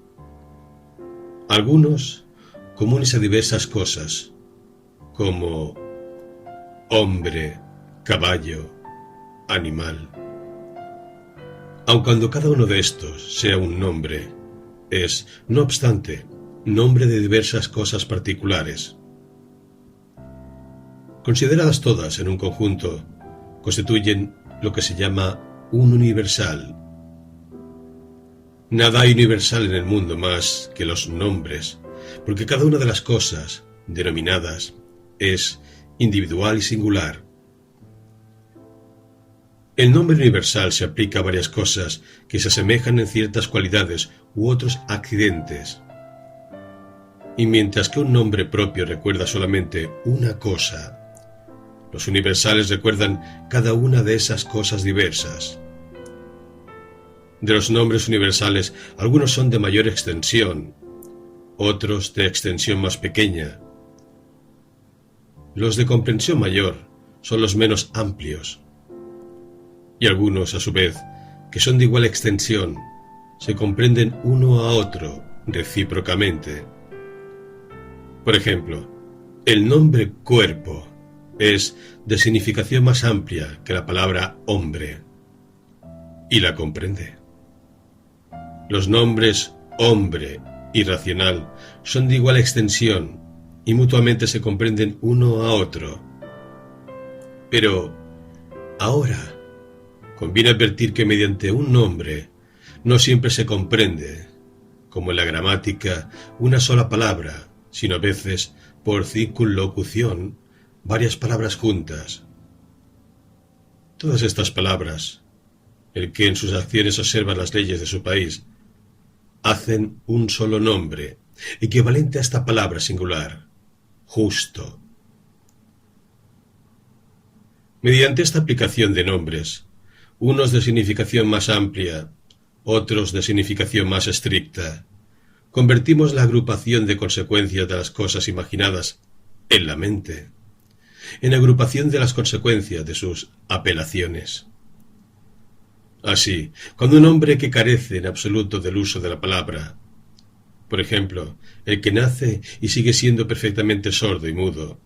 Algunos comunes a diversas cosas, como hombre, caballo, animal. Aun cuando cada uno de estos sea un nombre, es, no obstante, nombre de diversas cosas particulares. Consideradas todas en un conjunto, constituyen lo que se llama un universal. Nada hay universal en el mundo más que los nombres, porque cada una de las cosas denominadas es individual y singular. El nombre universal se aplica a varias cosas que se asemejan en ciertas cualidades u otros accidentes. Y mientras que un nombre propio recuerda solamente una cosa, los universales recuerdan cada una de esas cosas diversas. De los nombres universales, algunos son de mayor extensión, otros de extensión más pequeña. Los de comprensión mayor son los menos amplios, y algunos, a su vez, que son de igual extensión, se comprenden uno a otro recíprocamente. Por ejemplo, el nombre cuerpo es de significación más amplia que la palabra hombre, y la comprende. Los nombres hombre y racional son de igual extensión y mutuamente se comprenden uno a otro. Pero ahora conviene advertir que mediante un nombre no siempre se comprende, como en la gramática, una sola palabra, sino a veces, por circunlocución, varias palabras juntas. Todas estas palabras, el que en sus acciones observa las leyes de su país, hacen un solo nombre, equivalente a esta palabra singular, justo. Mediante esta aplicación de nombres, unos de significación más amplia, otros de significación más estricta, convertimos la agrupación de consecuencias de las cosas imaginadas en la mente, en agrupación de las consecuencias de sus apelaciones. Así, cuando un hombre que carece en absoluto del uso de la palabra, por ejemplo, el que nace y sigue siendo perfectamente sordo y mudo,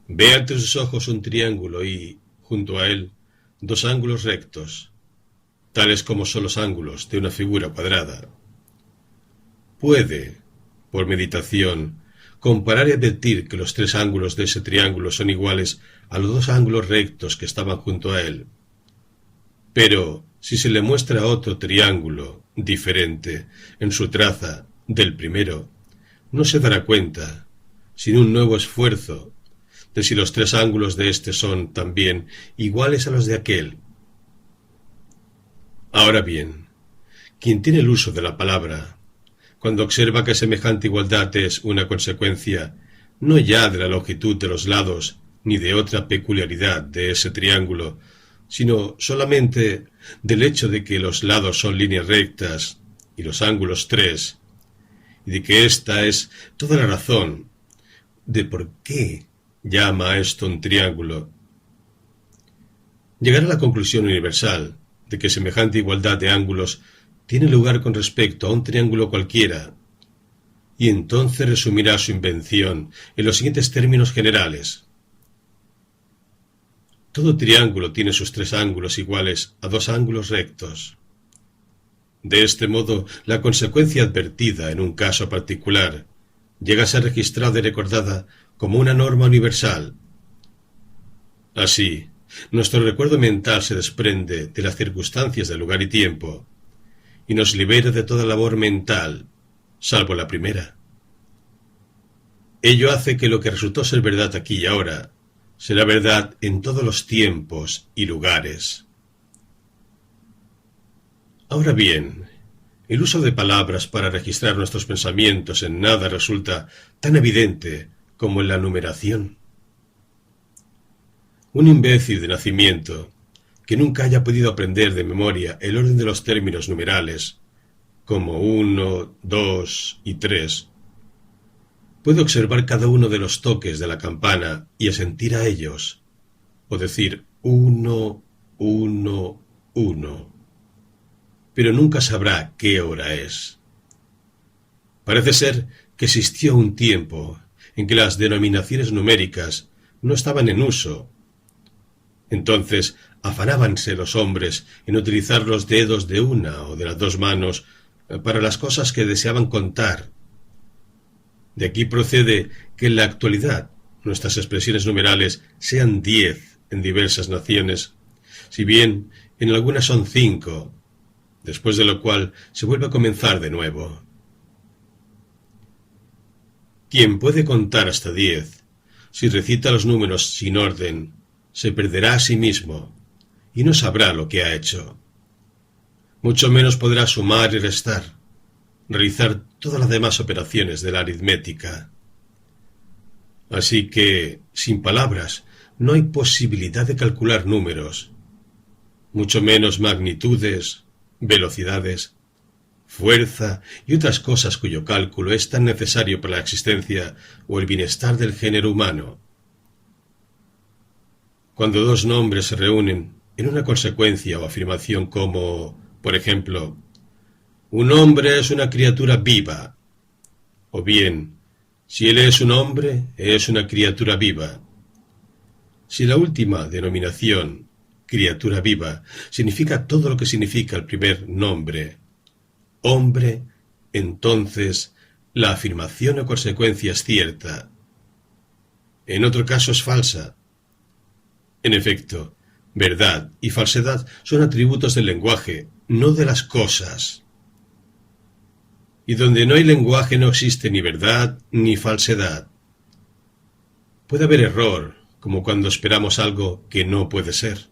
ve ante sus ojos un triángulo y, junto a él, dos ángulos rectos, tales como son los ángulos de una figura cuadrada, puede, por meditación, comparar y advertir que los tres ángulos de ese triángulo son iguales a los dos ángulos rectos que estaban junto a él. Pero, si se le muestra otro triángulo, diferente, en su traza, del primero, no se dará cuenta, sin un nuevo esfuerzo, de si los tres ángulos de éste son, también, iguales a los de aquel. Ahora bien, quien tiene el uso de la palabra, cuando observa que semejante igualdad es una consecuencia, no ya de la longitud de los lados, ni de otra peculiaridad de ese triángulo, sino solamente del hecho de que los lados son líneas rectas y los ángulos tres, y de que esta es toda la razón de por qué llama a esto un triángulo, llegará a la conclusión universal de que semejante igualdad de ángulos tiene lugar con respecto a un triángulo cualquiera, y entonces resumirá su invención en los siguientes términos generales. Todo triángulo tiene sus tres ángulos iguales a dos ángulos rectos. De este modo, la consecuencia advertida en un caso particular llega a ser registrada y recordada como una norma universal. Así, nuestro recuerdo mental se desprende de las circunstancias de lugar y tiempo, y nos libera de toda labor mental, salvo la primera. Ello hace que lo que resultó ser verdad aquí y ahora, será verdad en todos los tiempos y lugares. Ahora bien, el uso de palabras para registrar nuestros pensamientos en nada resulta tan evidente como en la numeración. Un imbécil de nacimiento, que nunca haya podido aprender de memoria el orden de los términos numerales, como 1, 2 y 3, puede observar cada uno de los toques de la campana y asentir a ellos, o decir 1, 1, 1, pero nunca sabrá qué hora es. Parece ser que existió un tiempo en que las denominaciones numéricas no estaban en uso. Entonces afanábanse los hombres en utilizar los dedos de una o de las dos manos para las cosas que deseaban contar. De aquí procede que en la actualidad nuestras expresiones numerales sean 10 en diversas naciones, si bien en algunas son 5, después de lo cual se vuelve a comenzar de nuevo. Quien puede contar hasta 10, si recita los números sin orden, se perderá a sí mismo y no sabrá lo que ha hecho. Mucho menos podrá sumar y restar, realizar todas las demás operaciones de la aritmética. Así que, sin palabras, no hay posibilidad de calcular números, mucho menos magnitudes, velocidades, fuerza y otras cosas cuyo cálculo es tan necesario para la existencia o el bienestar del género humano. Cuando dos nombres se reúnen en una consecuencia o afirmación como, por ejemplo, un hombre es una criatura viva, o bien, si él es un hombre, es una criatura viva. Si la última denominación, criatura viva, significa todo lo que significa el primer nombre, hombre, entonces la afirmación o consecuencia es cierta. En otro caso es falsa. En efecto, verdad y falsedad son atributos del lenguaje, no de las cosas. Y donde no hay lenguaje no existe ni verdad ni falsedad. Puede haber error, como cuando esperamos algo que no puede ser,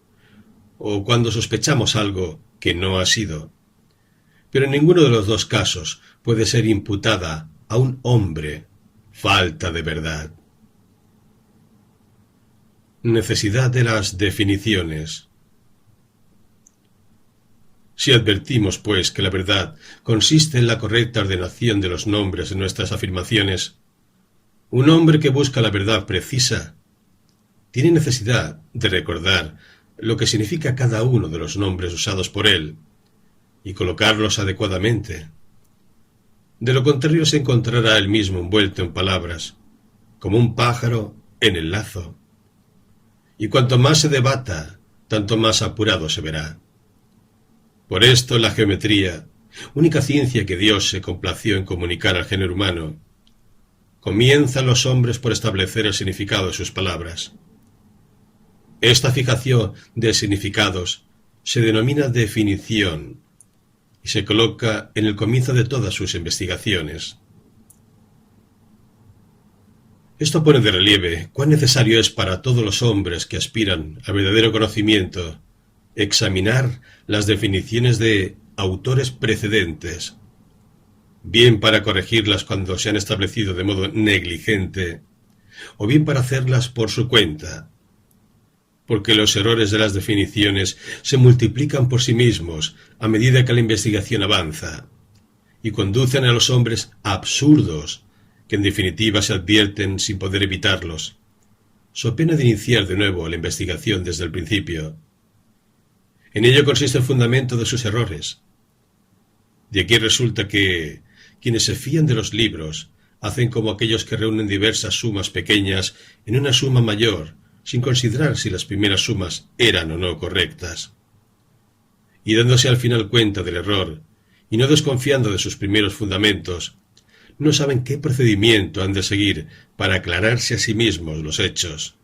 o cuando sospechamos algo que no ha sido. Pero en ninguno de los dos casos puede ser imputada a un hombre falta de verdad. Necesidad de las definiciones. Si advertimos, pues, que la verdad consiste en la correcta ordenación de los nombres en nuestras afirmaciones, un hombre que busca la verdad precisa tiene necesidad de recordar lo que significa cada uno de los nombres usados por él y colocarlos adecuadamente. De lo contrario se encontrará él mismo envuelto en palabras, como un pájaro en el lazo. Y cuanto más se debata, tanto más apurado se verá. Por esto la geometría, única ciencia que Dios se complació en comunicar al género humano, comienza a los hombres por establecer el significado de sus palabras. Esta fijación de significados se denomina definición y se coloca en el comienzo de todas sus investigaciones. Esto pone de relieve cuán necesario es para todos los hombres que aspiran al verdadero conocimiento examinar las definiciones de autores precedentes, bien para corregirlas cuando se han establecido de modo negligente, o bien para hacerlas por su cuenta, porque los errores de las definiciones se multiplican por sí mismos a medida que la investigación avanza, y conducen a los hombres a absurdos, que en definitiva se advierten sin poder evitarlos, so pena de iniciar de nuevo la investigación desde el principio. En ello consiste el fundamento de sus errores. De aquí resulta que quienes se fían de los libros hacen como aquellos que reúnen diversas sumas pequeñas en una suma mayor, sin considerar si las primeras sumas eran o no correctas. Y dándose al final cuenta del error, y no desconfiando de sus primeros fundamentos, no saben qué procedimiento han de seguir para aclararse a sí mismos los hechos.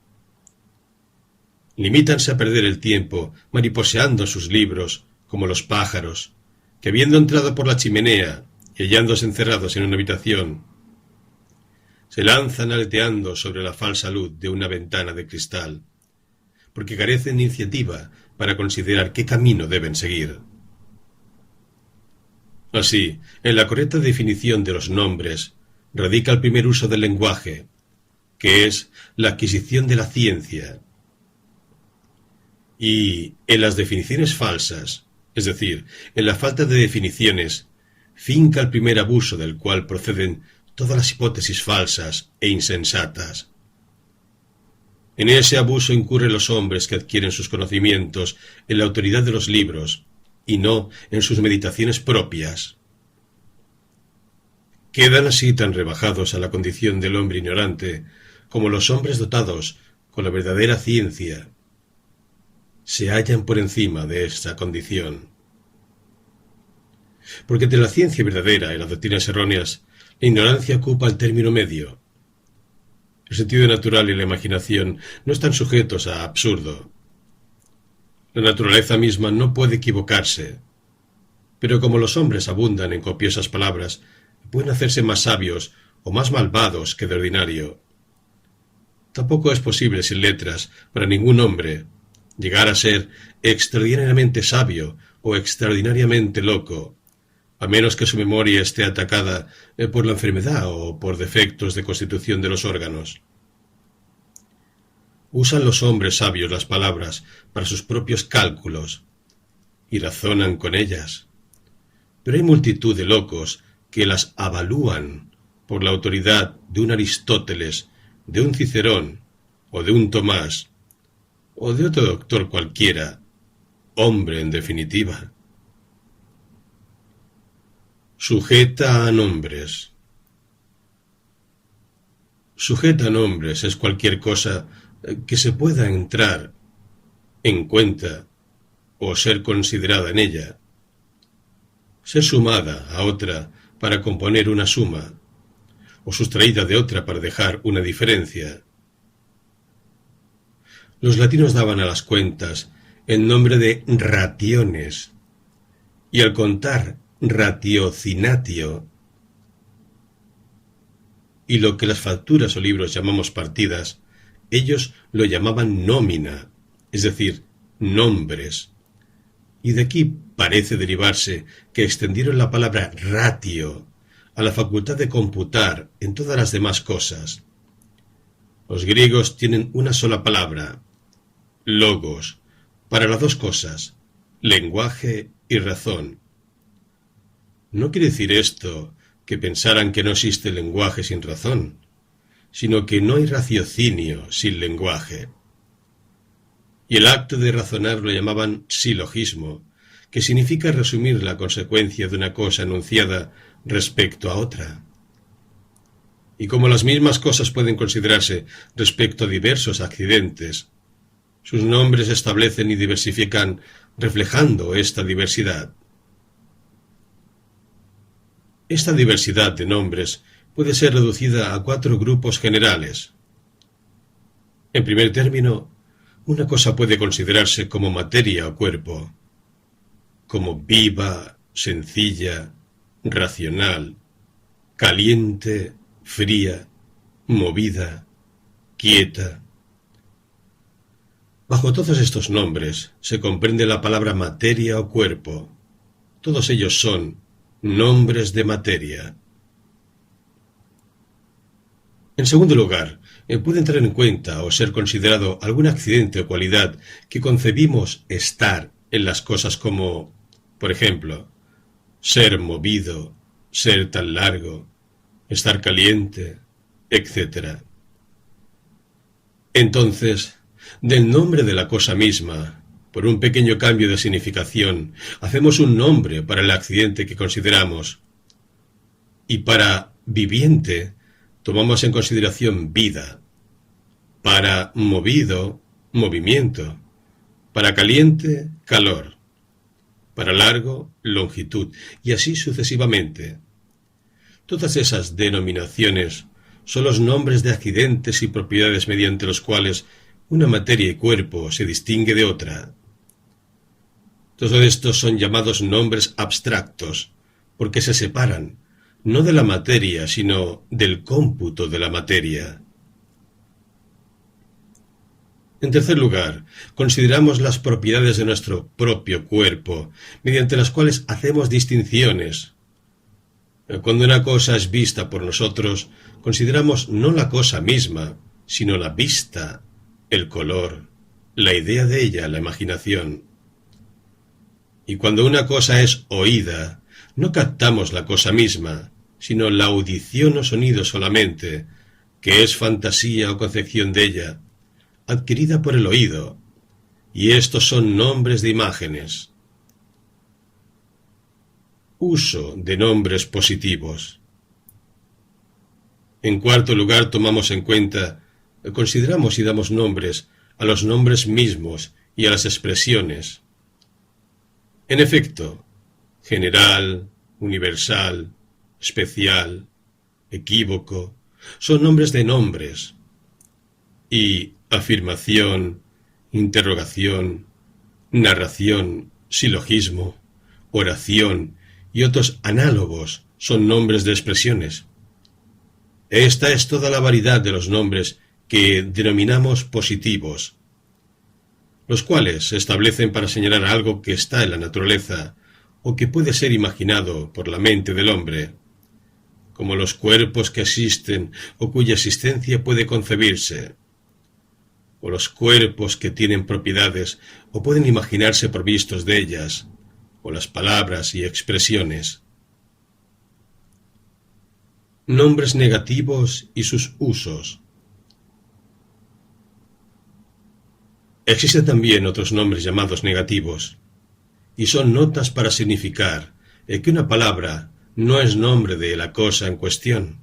Limítanse a perder el tiempo mariposeando sus libros como los pájaros, que habiendo entrado por la chimenea y hallándose encerrados en una habitación, se lanzan aleteando sobre la falsa luz de una ventana de cristal, porque carecen de iniciativa para considerar qué camino deben seguir. Así, en la correcta definición de los nombres radica el primer uso del lenguaje, que es la adquisición de la ciencia. Y en las definiciones falsas, es decir, en la falta de definiciones, finca el primer abuso del cual proceden todas las hipótesis falsas e insensatas. En ese abuso incurren los hombres que adquieren sus conocimientos en la autoridad de los libros, y no en sus meditaciones propias. Quedan así tan rebajados a la condición del hombre ignorante como los hombres dotados con la verdadera ciencia se hallan por encima de esta condición. Porque entre la ciencia verdadera y las doctrinas erróneas, la ignorancia ocupa el término medio. El sentido natural y la imaginación no están sujetos a absurdo. La naturaleza misma no puede equivocarse, pero como los hombres abundan en copiosas palabras, pueden hacerse más sabios o más malvados que de ordinario. Tampoco es posible sin letras para ningún hombre llegar a ser extraordinariamente sabio o extraordinariamente loco, a menos que su memoria esté atacada por la enfermedad o por defectos de constitución de los órganos. Usan los hombres sabios las palabras para sus propios cálculos y razonan con ellas, pero hay multitud de locos que las avalúan por la autoridad de un Aristóteles, de un Cicerón o de un Tomás o de otro doctor cualquiera, hombre en definitiva. Sujeta a nombres. Sujeta a nombres es cualquier cosa que se pueda entrar en cuenta o ser considerada en ella. ser sumada a otra para componer una suma, o sustraída de otra para dejar una diferencia. Los latinos daban a las cuentas el nombre de rationes, y al contar ratiocinatio, y lo que las facturas o libros llamamos partidas, ellos lo llamaban nómina, es decir, nombres. Y de aquí parece derivarse que extendieron la palabra ratio a la facultad de computar en todas las demás cosas. Los griegos tienen una sola palabra, logos, para las dos cosas, lenguaje y razón. No quiere decir esto que pensaran que no existe lenguaje sin razón, sino que no hay raciocinio sin lenguaje. Y el acto de razonar lo llamaban silogismo, que significa resumir la consecuencia de una cosa enunciada respecto a otra. Y como las mismas cosas pueden considerarse respecto a diversos accidentes, sus nombres se establecen y diversifican reflejando esta diversidad. Esta diversidad de nombres puede ser reducida a 4 grupos generales. En primer término, una cosa puede considerarse como materia o cuerpo, como viva, sencilla, racional, caliente, fría, movida, quieta. Bajo todos estos nombres se comprende la palabra materia o cuerpo. Todos ellos son nombres de materia. En segundo lugar, puede entrar en cuenta o ser considerado algún accidente o cualidad que concebimos estar en las cosas como, por ejemplo, ser movido, ser tan largo, estar caliente, etc. Entonces, del nombre de la cosa misma, por un pequeño cambio de significación, hacemos un nombre para el accidente que consideramos. Y para viviente, tomamos en consideración vida. Para movido, movimiento. Para caliente, calor. Para largo, longitud. Y así sucesivamente. Todas esas denominaciones son los nombres de accidentes y propiedades mediante los cuales una materia y cuerpo se distingue de otra. Todos estos son llamados nombres abstractos, porque se separan, no de la materia, sino del cómputo de la materia. En tercer lugar, consideramos las propiedades de nuestro propio cuerpo, mediante las cuales hacemos distinciones. Cuando una cosa es vista por nosotros, consideramos no la cosa misma, sino la vista, el color, la idea de ella, la imaginación. Y cuando una cosa es oída, no captamos la cosa misma, sino la audición o sonido solamente, que es fantasía o concepción de ella, adquirida por el oído, y estos son nombres de imágenes. Uso de nombres positivos. En cuarto lugar, tomamos en cuenta, consideramos y damos nombres a los nombres mismos y a las expresiones. En efecto, general, universal, especial, equívoco, son nombres de nombres. Y afirmación, interrogación, narración, silogismo, oración y otros análogos son nombres de expresiones. Esta es toda la variedad de los nombres que denominamos positivos, los cuales se establecen para señalar algo que está en la naturaleza o que puede ser imaginado por la mente del hombre, como los cuerpos que existen o cuya existencia puede concebirse, o los cuerpos que tienen propiedades o pueden imaginarse provistos de ellas, o las palabras y expresiones. Nombres negativos y sus usos. Existen también otros nombres llamados negativos, y son notas para significar que una palabra no es nombre de la cosa en cuestión.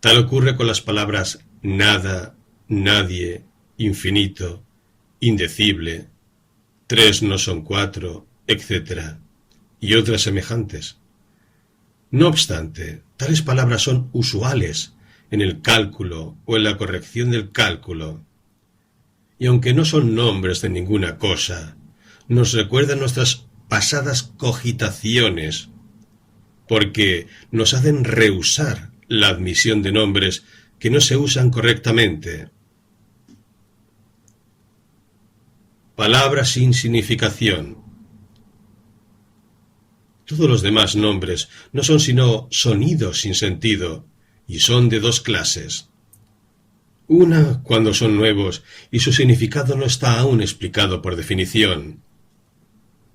Tal ocurre con las palabras nada, nadie, infinito, indecible, 3 no son 4, etc. y otras semejantes. No obstante, tales palabras son usuales en el cálculo o en la corrección del cálculo, y aunque no son nombres de ninguna cosa, nos recuerdan nuestras pasadas cogitaciones, porque nos hacen rehusar la admisión de nombres que no se usan correctamente. Palabras sin significación. Todos los demás nombres no son sino sonidos sin sentido, y son de dos clases. Una, cuando son nuevos y su significado no está aún explicado por definición.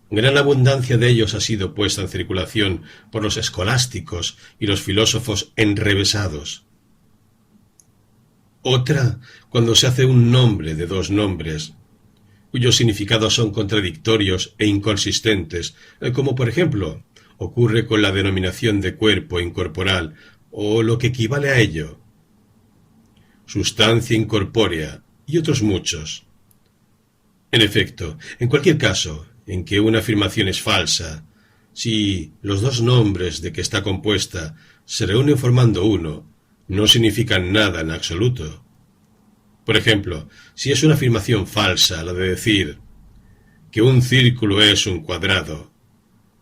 Gran abundancia de ellos ha sido puesta en circulación por los escolásticos y los filósofos enrevesados. Otra, cuando se hace un nombre de dos nombres, cuyos significados son contradictorios e inconsistentes, como por ejemplo ocurre con la denominación de cuerpo incorporal o lo que equivale a ello, sustancia incorpórea y otros muchos. En efecto, en cualquier caso en que una afirmación es falsa, si los dos nombres de que está compuesta se reúnen formando uno, no significan nada en absoluto. Por ejemplo, si es una afirmación falsa la de decir que un círculo es un cuadrado,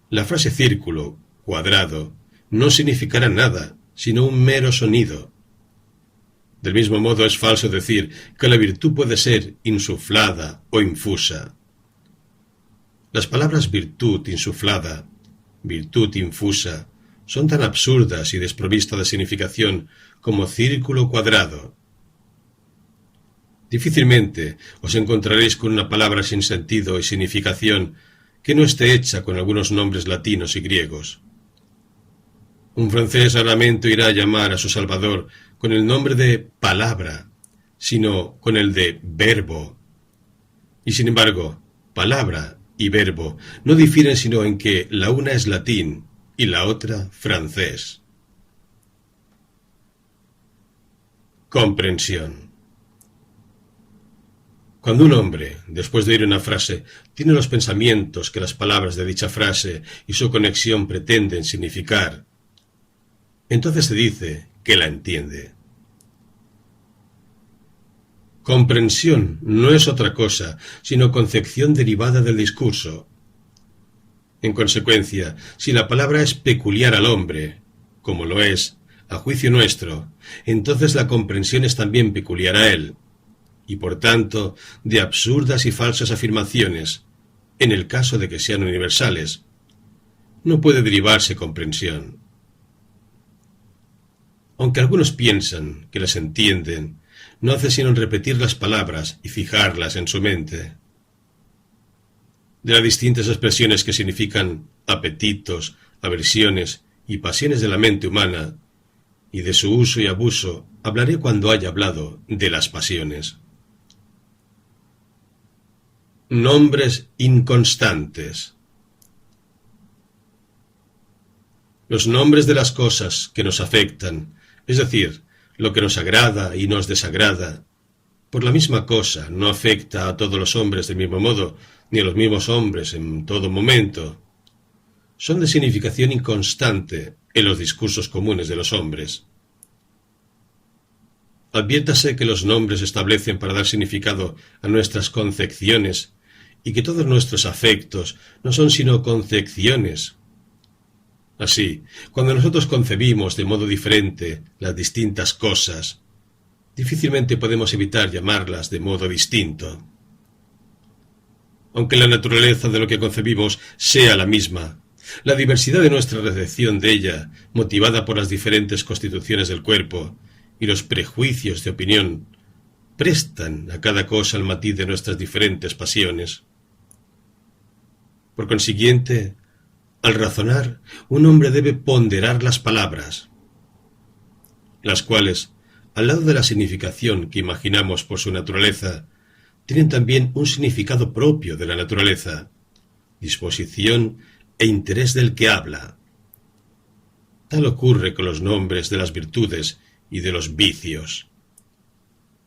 la frase círculo, cuadrado, no significará nada, sino un mero sonido. Del mismo modo es falso decir que la virtud puede ser insuflada o infusa. Las palabras virtud insuflada, virtud infusa, son tan absurdas y desprovistas de significación como círculo cuadrado. Difícilmente os encontraréis con una palabra sin sentido y significación que no esté hecha con algunos nombres latinos y griegos. Un francés raramente irá a llamar a su Salvador con el nombre de palabra, sino con el de verbo. Y sin embargo, palabra y verbo no difieren sino en que la una es latín y la otra francés. Comprensión. Cuando un hombre, después de oír una frase, tiene los pensamientos que las palabras de dicha frase y su conexión pretenden significar, entonces se dice que la entiende. Comprensión no es otra cosa, sino concepción derivada del discurso. En consecuencia, si la palabra es peculiar al hombre, como lo es, a juicio nuestro, entonces la comprensión es también peculiar a él, y por tanto, de absurdas y falsas afirmaciones, en el caso de que sean universales, no puede derivarse comprensión. Aunque algunos piensan que las entienden, no hace sino repetir las palabras y fijarlas en su mente. De las distintas expresiones que significan apetitos, aversiones y pasiones de la mente humana, y de su uso y abuso, hablaré cuando haya hablado de las pasiones. Nombres inconstantes. Los nombres de las cosas que nos afectan, es decir, lo que nos agrada y nos desagrada, por la misma cosa no afecta a todos los hombres del mismo modo, ni a los mismos hombres en todo momento. Son de significación inconstante en los discursos comunes de los hombres. Adviértase que los nombres se establecen para dar significado a nuestras concepciones y que todos nuestros afectos no son sino concepciones. Así, cuando nosotros concebimos de modo diferente las distintas cosas, difícilmente podemos evitar llamarlas de modo distinto. Aunque la naturaleza de lo que concebimos sea la misma, la diversidad de nuestra recepción de ella, motivada por las diferentes constituciones del cuerpo y los prejuicios de opinión, prestan a cada cosa el matiz de nuestras diferentes pasiones. Por consiguiente, al razonar, un hombre debe ponderar las palabras, las cuales, al lado de la significación que imaginamos por su naturaleza, tienen también un significado propio de la naturaleza, disposición e interés del que habla. Tal ocurre con los nombres de las virtudes y de los vicios.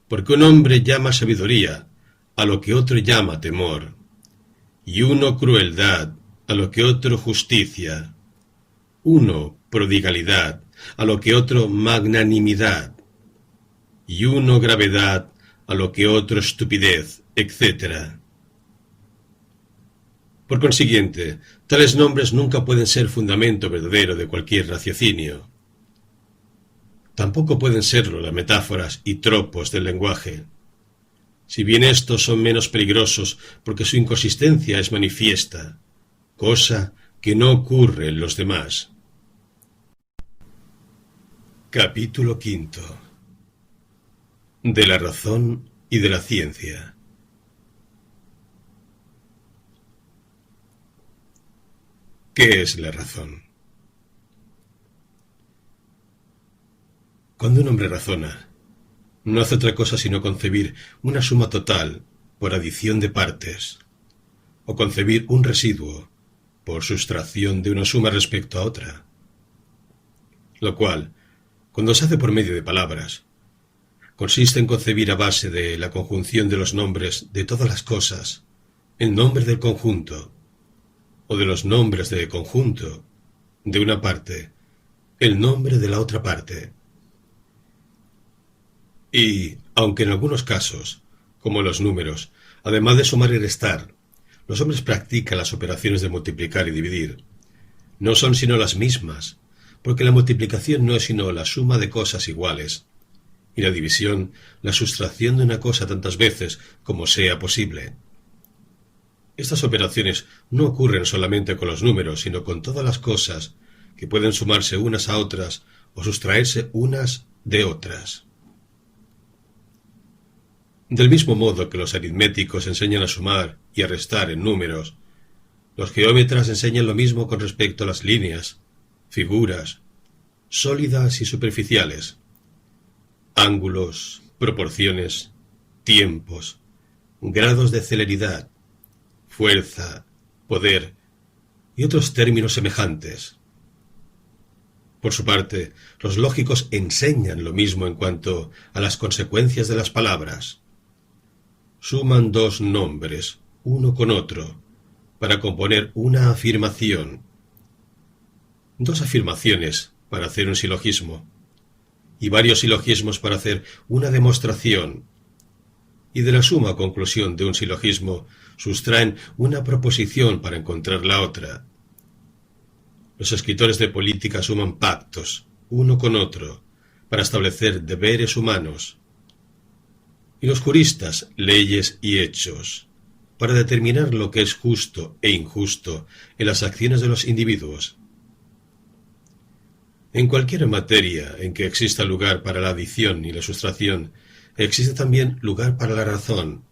Porque un hombre llama sabiduría a lo que otro llama temor, y uno crueldad a lo que otro justicia, uno prodigalidad, a lo que otro magnanimidad, y uno gravedad, a lo que otro estupidez, etc. Por consiguiente, tales nombres nunca pueden ser fundamento verdadero de cualquier raciocinio. Tampoco pueden serlo las metáforas y tropos del lenguaje, si bien estos son menos peligrosos porque su inconsistencia es manifiesta, cosa que no ocurre en los demás. Capítulo V. De la razón y de la ciencia. ¿Qué es la razón? Cuando un hombre razona, no hace otra cosa sino concebir una suma total por adición de partes, o concebir un residuo por sustracción de una suma respecto a otra, lo cual, cuando se hace por medio de palabras, consiste en concebir a base de la conjunción de los nombres de todas las cosas, el nombre del conjunto, o de los nombres de conjunto de una parte, el nombre de la otra parte. Y, aunque en algunos casos, como los números, además de sumar y restar, los hombres practican las operaciones de multiplicar y dividir, no son sino las mismas, porque la multiplicación no es sino la suma de cosas iguales, y la división la sustracción de una cosa tantas veces como sea posible. Estas operaciones no ocurren solamente con los números, sino con todas las cosas que pueden sumarse unas a otras o sustraerse unas de otras. Del mismo modo que los aritméticos enseñan a sumar y a restar en números, los geómetras enseñan lo mismo con respecto a las líneas, figuras, sólidas y superficiales, ángulos, proporciones, tiempos, grados de celeridad, fuerza, poder y otros términos semejantes. Por su parte, los lógicos enseñan lo mismo en cuanto a las consecuencias de las palabras. Suman dos nombres, uno con otro, para componer una afirmación. Dos afirmaciones para hacer un silogismo, y varios silogismos para hacer una demostración. Y de la suma o conclusión de un silogismo sustraen una proposición para encontrar la otra. Los escritores de política suman pactos, uno con otro, para establecer deberes humanos. Y los juristas, leyes y hechos, para determinar lo que es justo e injusto en las acciones de los individuos. En cualquier materia en que exista lugar para la adición y la sustracción, existe también lugar para la razón.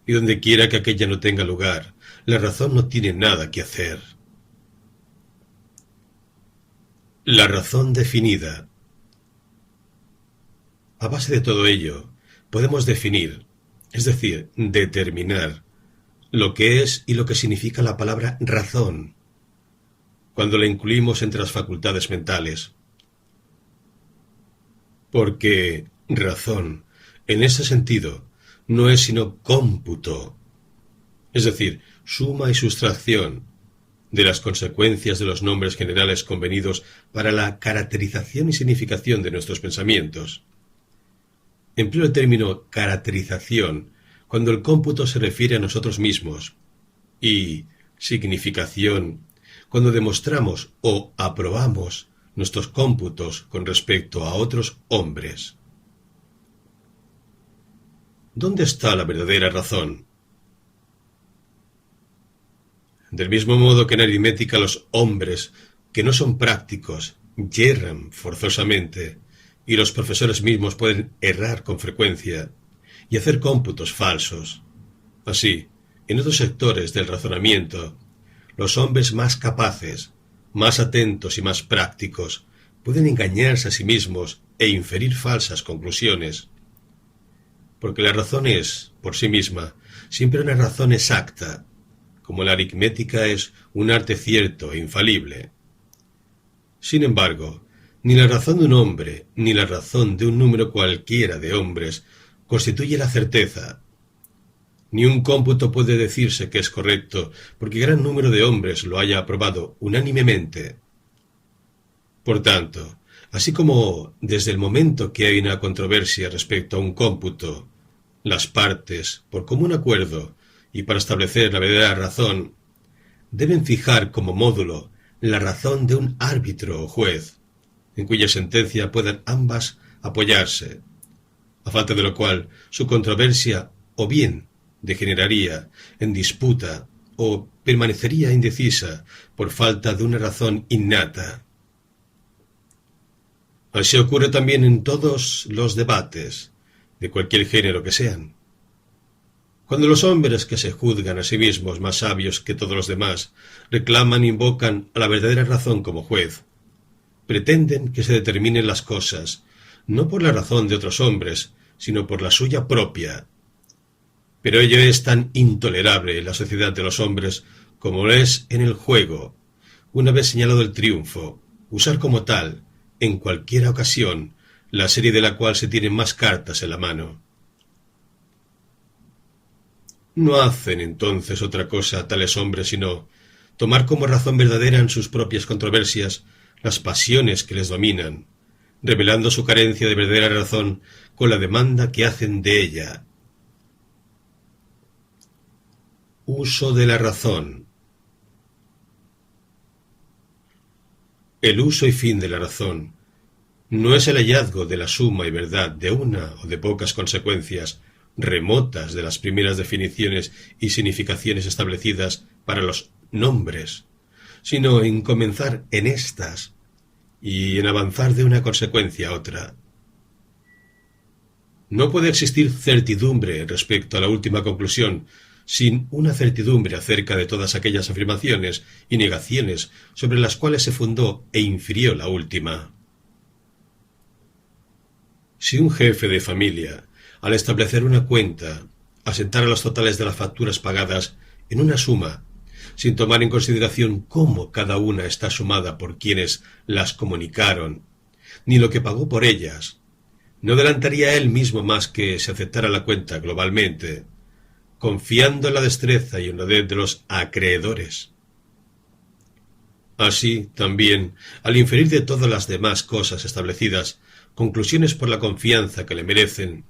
Y donde quiera que aquella no tenga lugar, la razón no tiene nada que hacer. La razón definida. A base de todo ello, podemos definir, es decir, determinar, lo que es y lo que significa la palabra razón, cuando la incluimos entre las facultades mentales. Porque razón, en ese sentido, no es sino cómputo, es decir, suma y sustracción de las consecuencias de los nombres generales convenidos para la caracterización y significación de nuestros pensamientos. Empleo el término caracterización cuando el cómputo se refiere a nosotros mismos y significación cuando demostramos o aprobamos nuestros cómputos con respecto a otros hombres. ¿Dónde está la verdadera razón? Del mismo modo que en aritmética los hombres que no son prácticos yerran forzosamente, y los profesores mismos pueden errar con frecuencia y hacer cómputos falsos. Así, en otros sectores del razonamiento, los hombres más capaces, más atentos y más prácticos pueden engañarse a sí mismos e inferir falsas conclusiones. Porque la razón es, por sí misma, siempre una razón exacta, como la aritmética es un arte cierto e infalible. Sin embargo, ni la razón de un hombre, ni la razón de un número cualquiera de hombres constituye la certeza, Ni un cómputo puede decirse que es correcto, porque gran número de hombres lo haya aprobado unánimemente. Por tanto, así como desde el momento que hay una controversia respecto a un cómputo, las partes, por común acuerdo y para establecer la verdadera razón, deben fijar como módulo la razón de un árbitro o juez, en cuya sentencia puedan ambas apoyarse, a falta de lo cual su controversia o bien degeneraría en disputa o permanecería indecisa por falta de una razón innata. Así ocurre también en todos los debates, de cualquier género que sean. Cuando los hombres que se juzgan a sí mismos más sabios que todos los demás reclaman e invocan a la verdadera razón como juez, pretenden que se determinen las cosas, no por la razón de otros hombres, sino por la suya propia. Pero ello es tan intolerable en la sociedad de los hombres como lo es en el juego, una vez señalado el triunfo, usar como tal, en cualquier ocasión, la serie de la cual se tienen más cartas en la mano. No hacen entonces otra cosa tales hombres sino tomar como razón verdadera en sus propias controversias las pasiones que les dominan, revelando su carencia de verdadera razón con la demanda que hacen de ella. Uso de la razón. El uso y fin de la razón no es el hallazgo de la suma y verdad de una o de pocas consecuencias remotas de las primeras definiciones y significaciones establecidas para los nombres, sino en comenzar en éstas y en avanzar de una consecuencia a otra. No puede existir certidumbre respecto a la última conclusión sin una certidumbre acerca de todas aquellas afirmaciones y negaciones sobre las cuales se fundó e infirió la última. Si un jefe de familia, al establecer una cuenta, asentara los totales de las facturas pagadas en una suma, sin tomar en consideración cómo cada una está sumada por quienes las comunicaron, ni lo que pagó por ellas, no adelantaría él mismo más que se aceptara la cuenta globalmente, confiando en la destreza y honradez de los acreedores. Así, también, al inferir de todas las demás cosas establecidas conclusiones por la confianza que le merecen,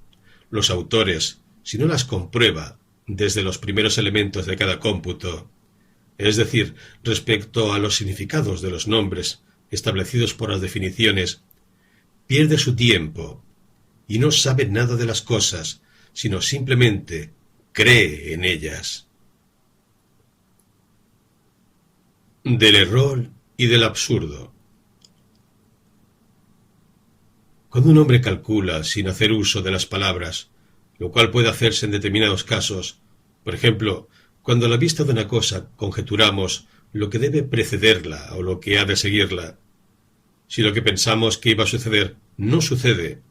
los autores, si no las comprueba desde los primeros elementos de cada cómputo, es decir, respecto a los significados de los nombres establecidos por las definiciones, pierde su tiempo y no sabe nada de las cosas, sino simplemente cree en ellas. Del error y del absurdo. Cuando un hombre calcula sin hacer uso de las palabras, lo cual puede hacerse en determinados casos, por ejemplo, cuando a la vista de una cosa conjeturamos lo que debe precederla o lo que ha de seguirla, si lo que pensamos que iba a suceder no sucede,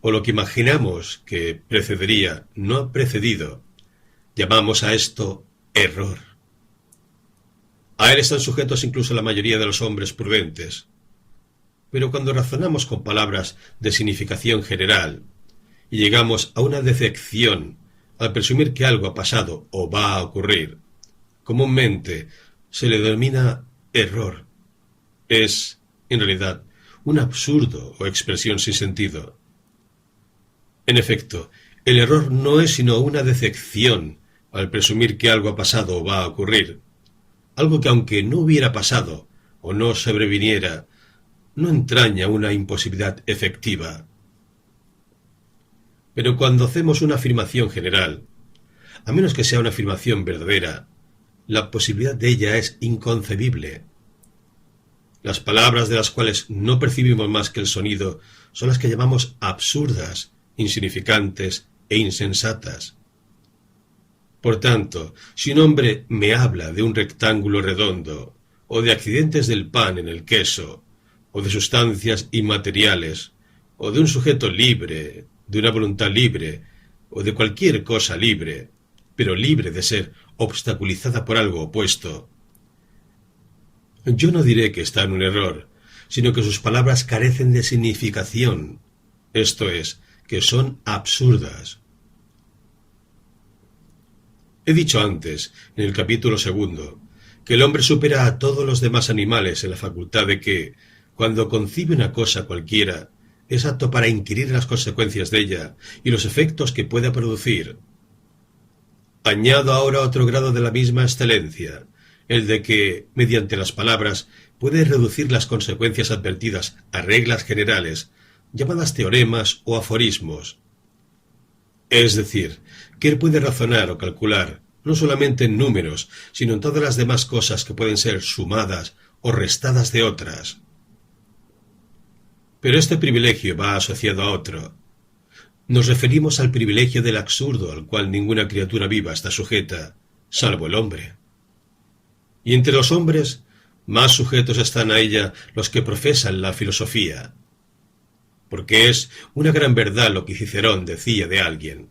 o lo que imaginamos que precedería no ha precedido, llamamos a esto error. A él están sujetos incluso la mayoría de los hombres prudentes. Pero cuando razonamos con palabras de significación general y llegamos a una decepción al presumir que algo ha pasado o va a ocurrir, comúnmente se le denomina error. Es, en realidad, un absurdo o expresión sin sentido. En efecto, el error no es sino una decepción al presumir que algo ha pasado o va a ocurrir, algo que aunque no hubiera pasado o no sobreviniera, no entraña una imposibilidad efectiva. Pero cuando hacemos una afirmación general, a menos que sea una afirmación verdadera, la posibilidad de ella es inconcebible. Las palabras de las cuales no percibimos más que el sonido son las que llamamos absurdas, insignificantes e insensatas. Por tanto, si un hombre me habla de un rectángulo redondo, o de accidentes del pan en el queso, o de sustancias inmateriales, o de un sujeto libre, de una voluntad libre, o de cualquier cosa libre, pero libre de ser obstaculizada por algo opuesto, yo no diré que está en un error, sino que sus palabras carecen de significación, esto es, que son absurdas. He dicho antes, en el capítulo 2, que el hombre supera a todos los demás animales en la facultad de que, cuando concibe una cosa cualquiera, es apto para inquirir las consecuencias de ella y los efectos que pueda producir. Añado ahora otro grado de la misma excelencia, el de que, mediante las palabras, puede reducir las consecuencias advertidas a reglas generales, llamadas teoremas o aforismos. Es decir, que él puede razonar o calcular, no solamente en números, sino en todas las demás cosas que pueden ser sumadas o restadas de otras. Pero este privilegio va asociado a otro. Nos referimos al privilegio del absurdo al cual ninguna criatura viva está sujeta, salvo el hombre. Y entre los hombres, más sujetos están a ella los que profesan la filosofía, porque es una gran verdad lo que Cicerón decía de alguien,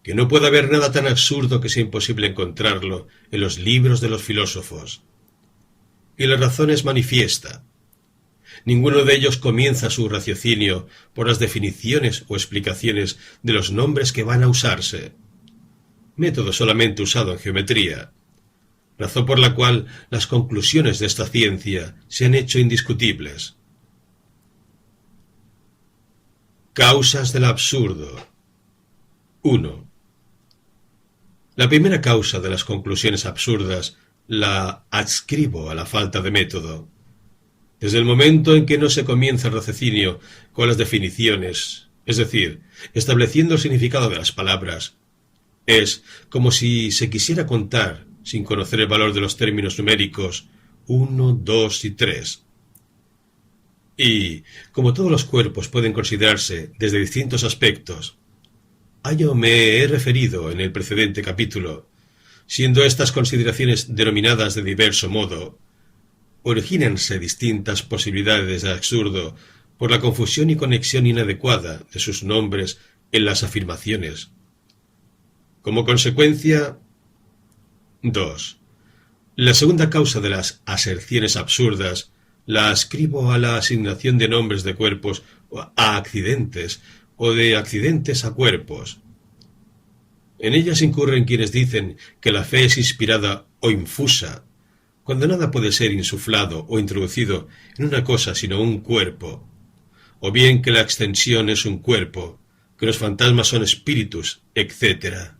que no puede haber nada tan absurdo que sea imposible encontrarlo en los libros de los filósofos. Y la razón es manifiesta. Ninguno de ellos comienza su raciocinio por las definiciones o explicaciones de los nombres que van a usarse, método solamente usado en geometría, razón por la cual las conclusiones de esta ciencia se han hecho indiscutibles. Causas del absurdo. 1. La primera causa de las conclusiones absurdas la adscribo a la falta de método. Desde el momento en que no se comienza el raciocinio con las definiciones, es decir, estableciendo el significado de las palabras, es como si se quisiera contar, sin conocer el valor de los términos numéricos 1, 2 y 3. Y, como todos los cuerpos pueden considerarse desde distintos aspectos, a ello me he referido en el precedente capítulo, siendo estas consideraciones denominadas de diverso modo, origínanse distintas posibilidades de absurdo por la confusión y conexión inadecuada de sus nombres en las afirmaciones. Como consecuencia, 2. La segunda causa de las aserciones absurdas la ascribo a la asignación de nombres de cuerpos a accidentes o de accidentes a cuerpos. En ellas incurren quienes dicen que la fe es inspirada o infusa, cuando nada puede ser insuflado o introducido en una cosa sino un cuerpo, o bien que la extensión es un cuerpo, que los fantasmas son espíritus, etc.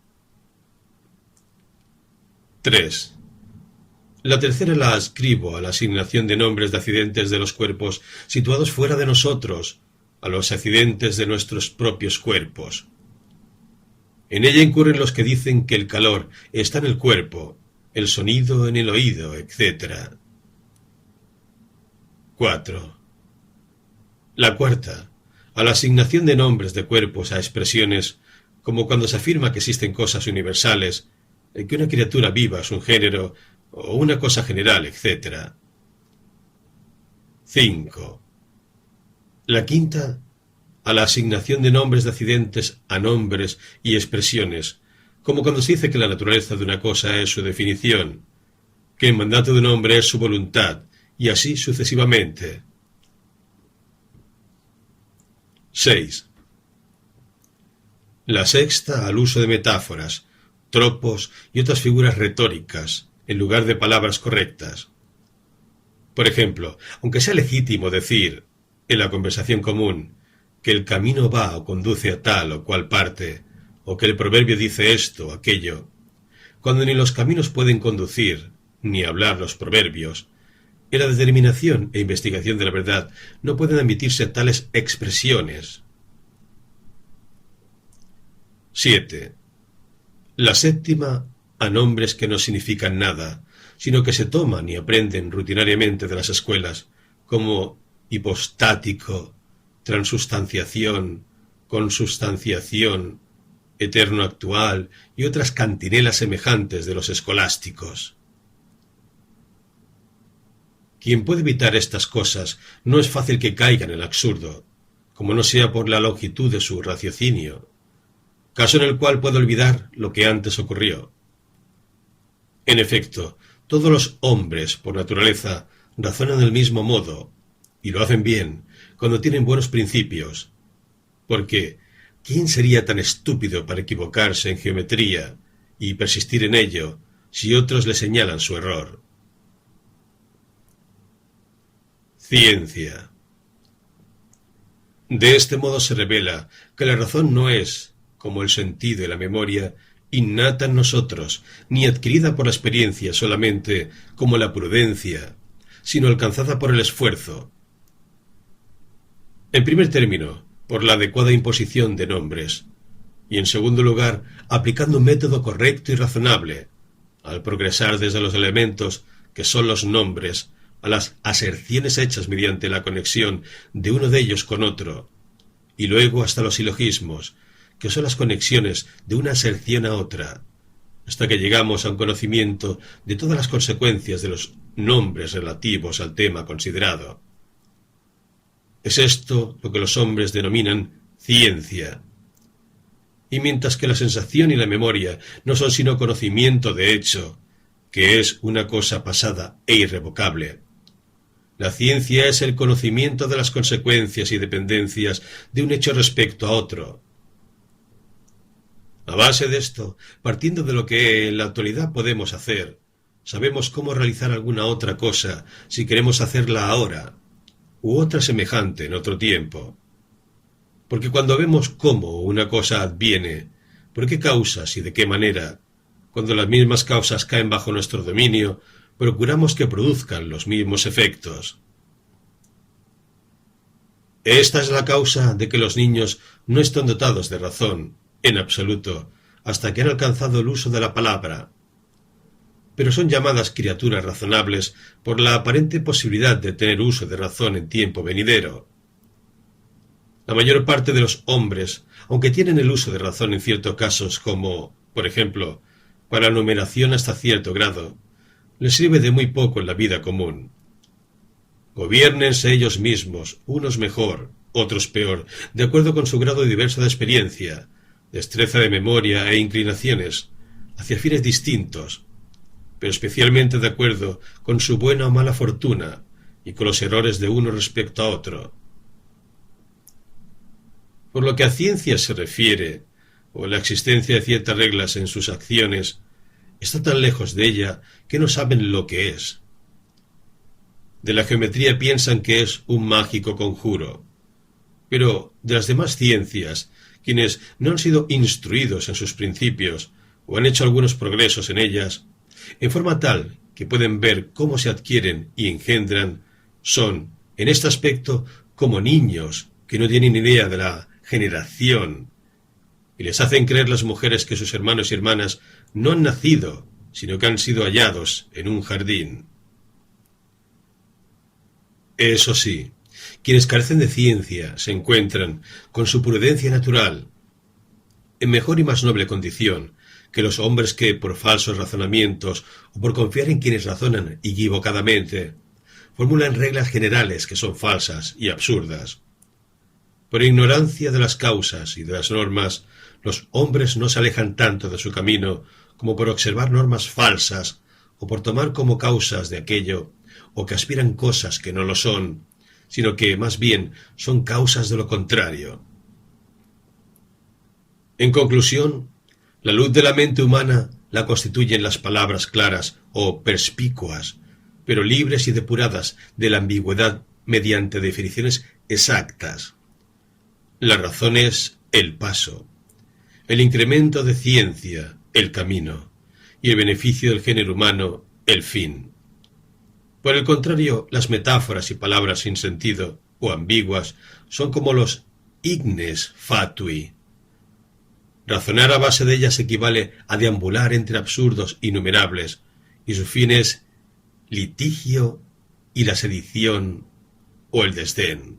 3. La tercera la adscribo a la asignación de nombres de accidentes de los cuerpos situados fuera de nosotros, a los accidentes de nuestros propios cuerpos. En ella incurren los que dicen que el calor está en el cuerpo, el sonido en el oído, etc. 4. La cuarta, a la asignación de nombres de cuerpos a expresiones, como cuando se afirma que existen cosas universales, que una criatura viva es un género, o una cosa general, etc. 5. La quinta, a la asignación de nombres de accidentes a nombres y expresiones, como cuando se dice que la naturaleza de una cosa es su definición, que el mandato de un hombre es su voluntad, y así sucesivamente. 6. La sexta al uso de metáforas, tropos y otras figuras retóricas, en lugar de palabras correctas. Por ejemplo, aunque sea legítimo decir, en la conversación común, que el camino va o conduce a tal o cual parte, o que el proverbio dice esto o aquello, cuando ni los caminos pueden conducir, ni hablar los proverbios, en la determinación e investigación de la verdad no pueden admitirse tales expresiones. 7. La séptima, a nombres que no significan nada, sino que se toman y aprenden rutinariamente de las escuelas, como hipostático, transustanciación, consubstanciación, eterno actual y otras cantinelas semejantes de los escolásticos. Quien puede evitar estas cosas no es fácil que caiga en el absurdo, como no sea por la longitud de su raciocinio, caso en el cual puede olvidar lo que antes ocurrió. En efecto, todos los hombres, por naturaleza, razonan del mismo modo, y lo hacen bien, cuando tienen buenos principios, porque ¿quién sería tan estúpido para equivocarse en geometría y persistir en ello si otros le señalan su error. Ciencia. De este modo se revela que la razón no es, como el sentido y la memoria, innata en nosotros, ni adquirida por la experiencia solamente como la prudencia, sino alcanzada por el esfuerzo. En primer término, por la adecuada imposición de nombres, y en segundo lugar, aplicando un método correcto y razonable, al progresar desde los elementos, que son los nombres, a las aserciones hechas mediante la conexión de uno de ellos con otro, y luego hasta los silogismos, que son las conexiones de una aserción a otra, hasta que llegamos a un conocimiento de todas las consecuencias de los nombres relativos al tema considerado. Es esto lo que los hombres denominan ciencia. Y mientras que la sensación y la memoria no son sino conocimiento de hecho, que es una cosa pasada e irrevocable, la ciencia es el conocimiento de las consecuencias y dependencias de un hecho respecto a otro. A base de esto, partiendo de lo que en la actualidad podemos hacer, sabemos cómo realizar alguna otra cosa si queremos hacerla ahora, u otra semejante en otro tiempo. Porque cuando vemos cómo una cosa adviene, por qué causas y de qué manera, cuando las mismas causas caen bajo nuestro dominio, procuramos que produzcan los mismos efectos. Esta es la causa de que los niños no están dotados de razón, en absoluto, hasta que han alcanzado el uso de la palabra. Pero son llamadas criaturas razonables por la aparente posibilidad de tener uso de razón en tiempo venidero. La mayor parte de los hombres, aunque tienen el uso de razón en ciertos casos como, por ejemplo, para la numeración hasta cierto grado, les sirve de muy poco en la vida común. Gobiérnense ellos mismos, unos mejor, otros peor, de acuerdo con su grado diverso de experiencia, destreza de memoria e inclinaciones, hacia fines distintos, pero especialmente de acuerdo con su buena o mala fortuna y con los errores de uno respecto a otro. Por lo que a ciencia se refiere, o la existencia de ciertas reglas en sus acciones, está tan lejos de ella que no saben lo que es. De la geometría piensan que es un mágico conjuro, pero de las demás ciencias, quienes no han sido instruidos en sus principios o han hecho algunos progresos en ellas, en forma tal que pueden ver cómo se adquieren y engendran, son, en este aspecto, como niños que no tienen idea de la generación, y les hacen creer las mujeres que sus hermanos y hermanas no han nacido, sino que han sido hallados en un jardín. Eso sí, quienes carecen de ciencia se encuentran, con su prudencia natural, en mejor y más noble condición que los hombres que, por falsos razonamientos o por confiar en quienes razonan equivocadamente, formulan reglas generales que son falsas y absurdas. Por ignorancia de las causas y de las normas, los hombres no se alejan tanto de su camino como por observar normas falsas o por tomar como causas de aquello, o que aspiran cosas que no lo son, sino que más bien son causas de lo contrario. En conclusión, la luz de la mente humana la constituyen las palabras claras o perspicuas, pero libres y depuradas de la ambigüedad mediante definiciones exactas. La razón es el paso, el incremento de ciencia, el camino, y el beneficio del género humano, el fin. Por el contrario, las metáforas y palabras sin sentido o ambiguas son como los ignes fatui. Razonar a base de ellas equivale a deambular entre absurdos innumerables, y su fin es litigio y la sedición o el desdén.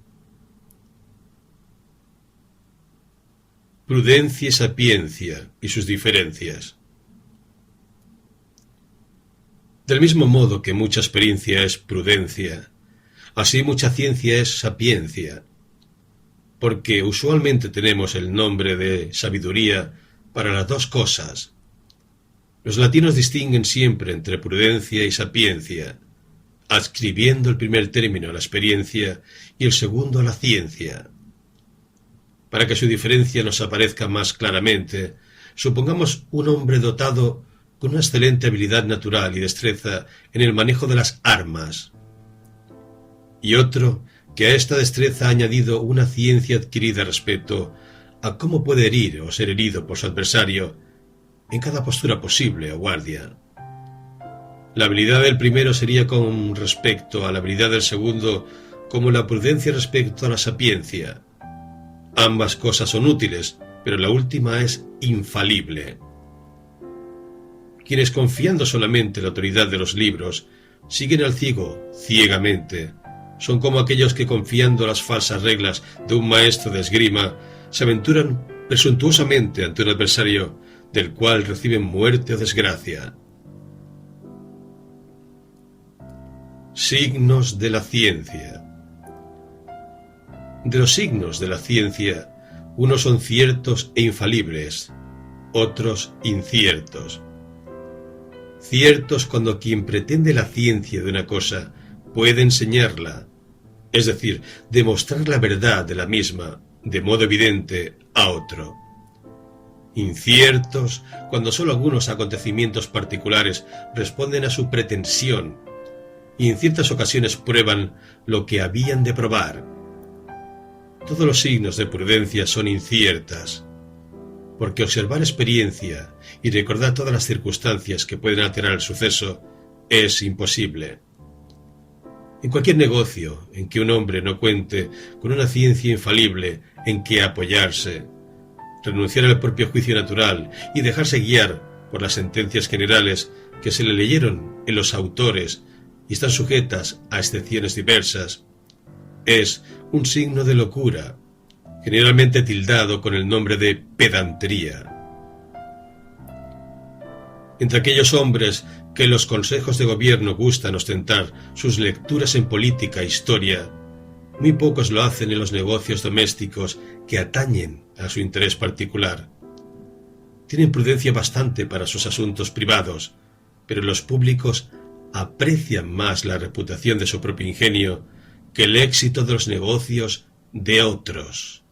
Prudencia y sapiencia y sus diferencias. Del mismo modo que mucha experiencia es prudencia, así mucha ciencia es sapiencia, porque usualmente tenemos el nombre de sabiduría para las dos cosas. Los latinos distinguen siempre entre prudencia y sapiencia, adscribiendo el primer término a la experiencia y el segundo a la ciencia. Para que su diferencia nos aparezca más claramente, Supongamos un hombre dotado con una excelente habilidad natural y destreza en el manejo de las armas, y otro que a esta destreza ha añadido una ciencia adquirida respecto a cómo puede herir o ser herido por su adversario en cada postura posible o guardia. La habilidad del primero sería con respecto a la habilidad del segundo como la prudencia respecto a la sapiencia. Ambas cosas son útiles, pero la última es infalible. Quienes, confiando solamente en la autoridad de los libros, siguen al ciego ciegamente, son como aquellos que, confiando en las falsas reglas de un maestro de esgrima, se aventuran presuntuosamente ante un adversario del cual reciben muerte o desgracia. Signos de la ciencia. De los signos de la ciencia, unos son ciertos e infalibles, otros inciertos. Ciertos cuando quien pretende la ciencia de una cosa puede enseñarla, es decir, demostrar la verdad de la misma de modo evidente a otro. Inciertos cuando sólo algunos acontecimientos particulares responden a su pretensión y en ciertas ocasiones prueban lo que habían de probar. Todos los signos de prudencia son inciertas, porque observar experiencia y recordar todas las circunstancias que pueden alterar el suceso es imposible. En cualquier negocio en que un hombre no cuente con una ciencia infalible en que apoyarse, renunciar al propio juicio natural y dejarse guiar por las sentencias generales que se le leyeron en los autores y están sujetas a excepciones diversas, es un signo de locura, generalmente tildado con el nombre de pedantería. Entre aquellos hombres que en los consejos de gobierno gustan ostentar sus lecturas en política e historia, muy pocos lo hacen en los negocios domésticos que atañen a su interés particular. Tienen prudencia bastante para sus asuntos privados, pero los públicos aprecian más la reputación de su propio ingenio que el éxito de los negocios de otros.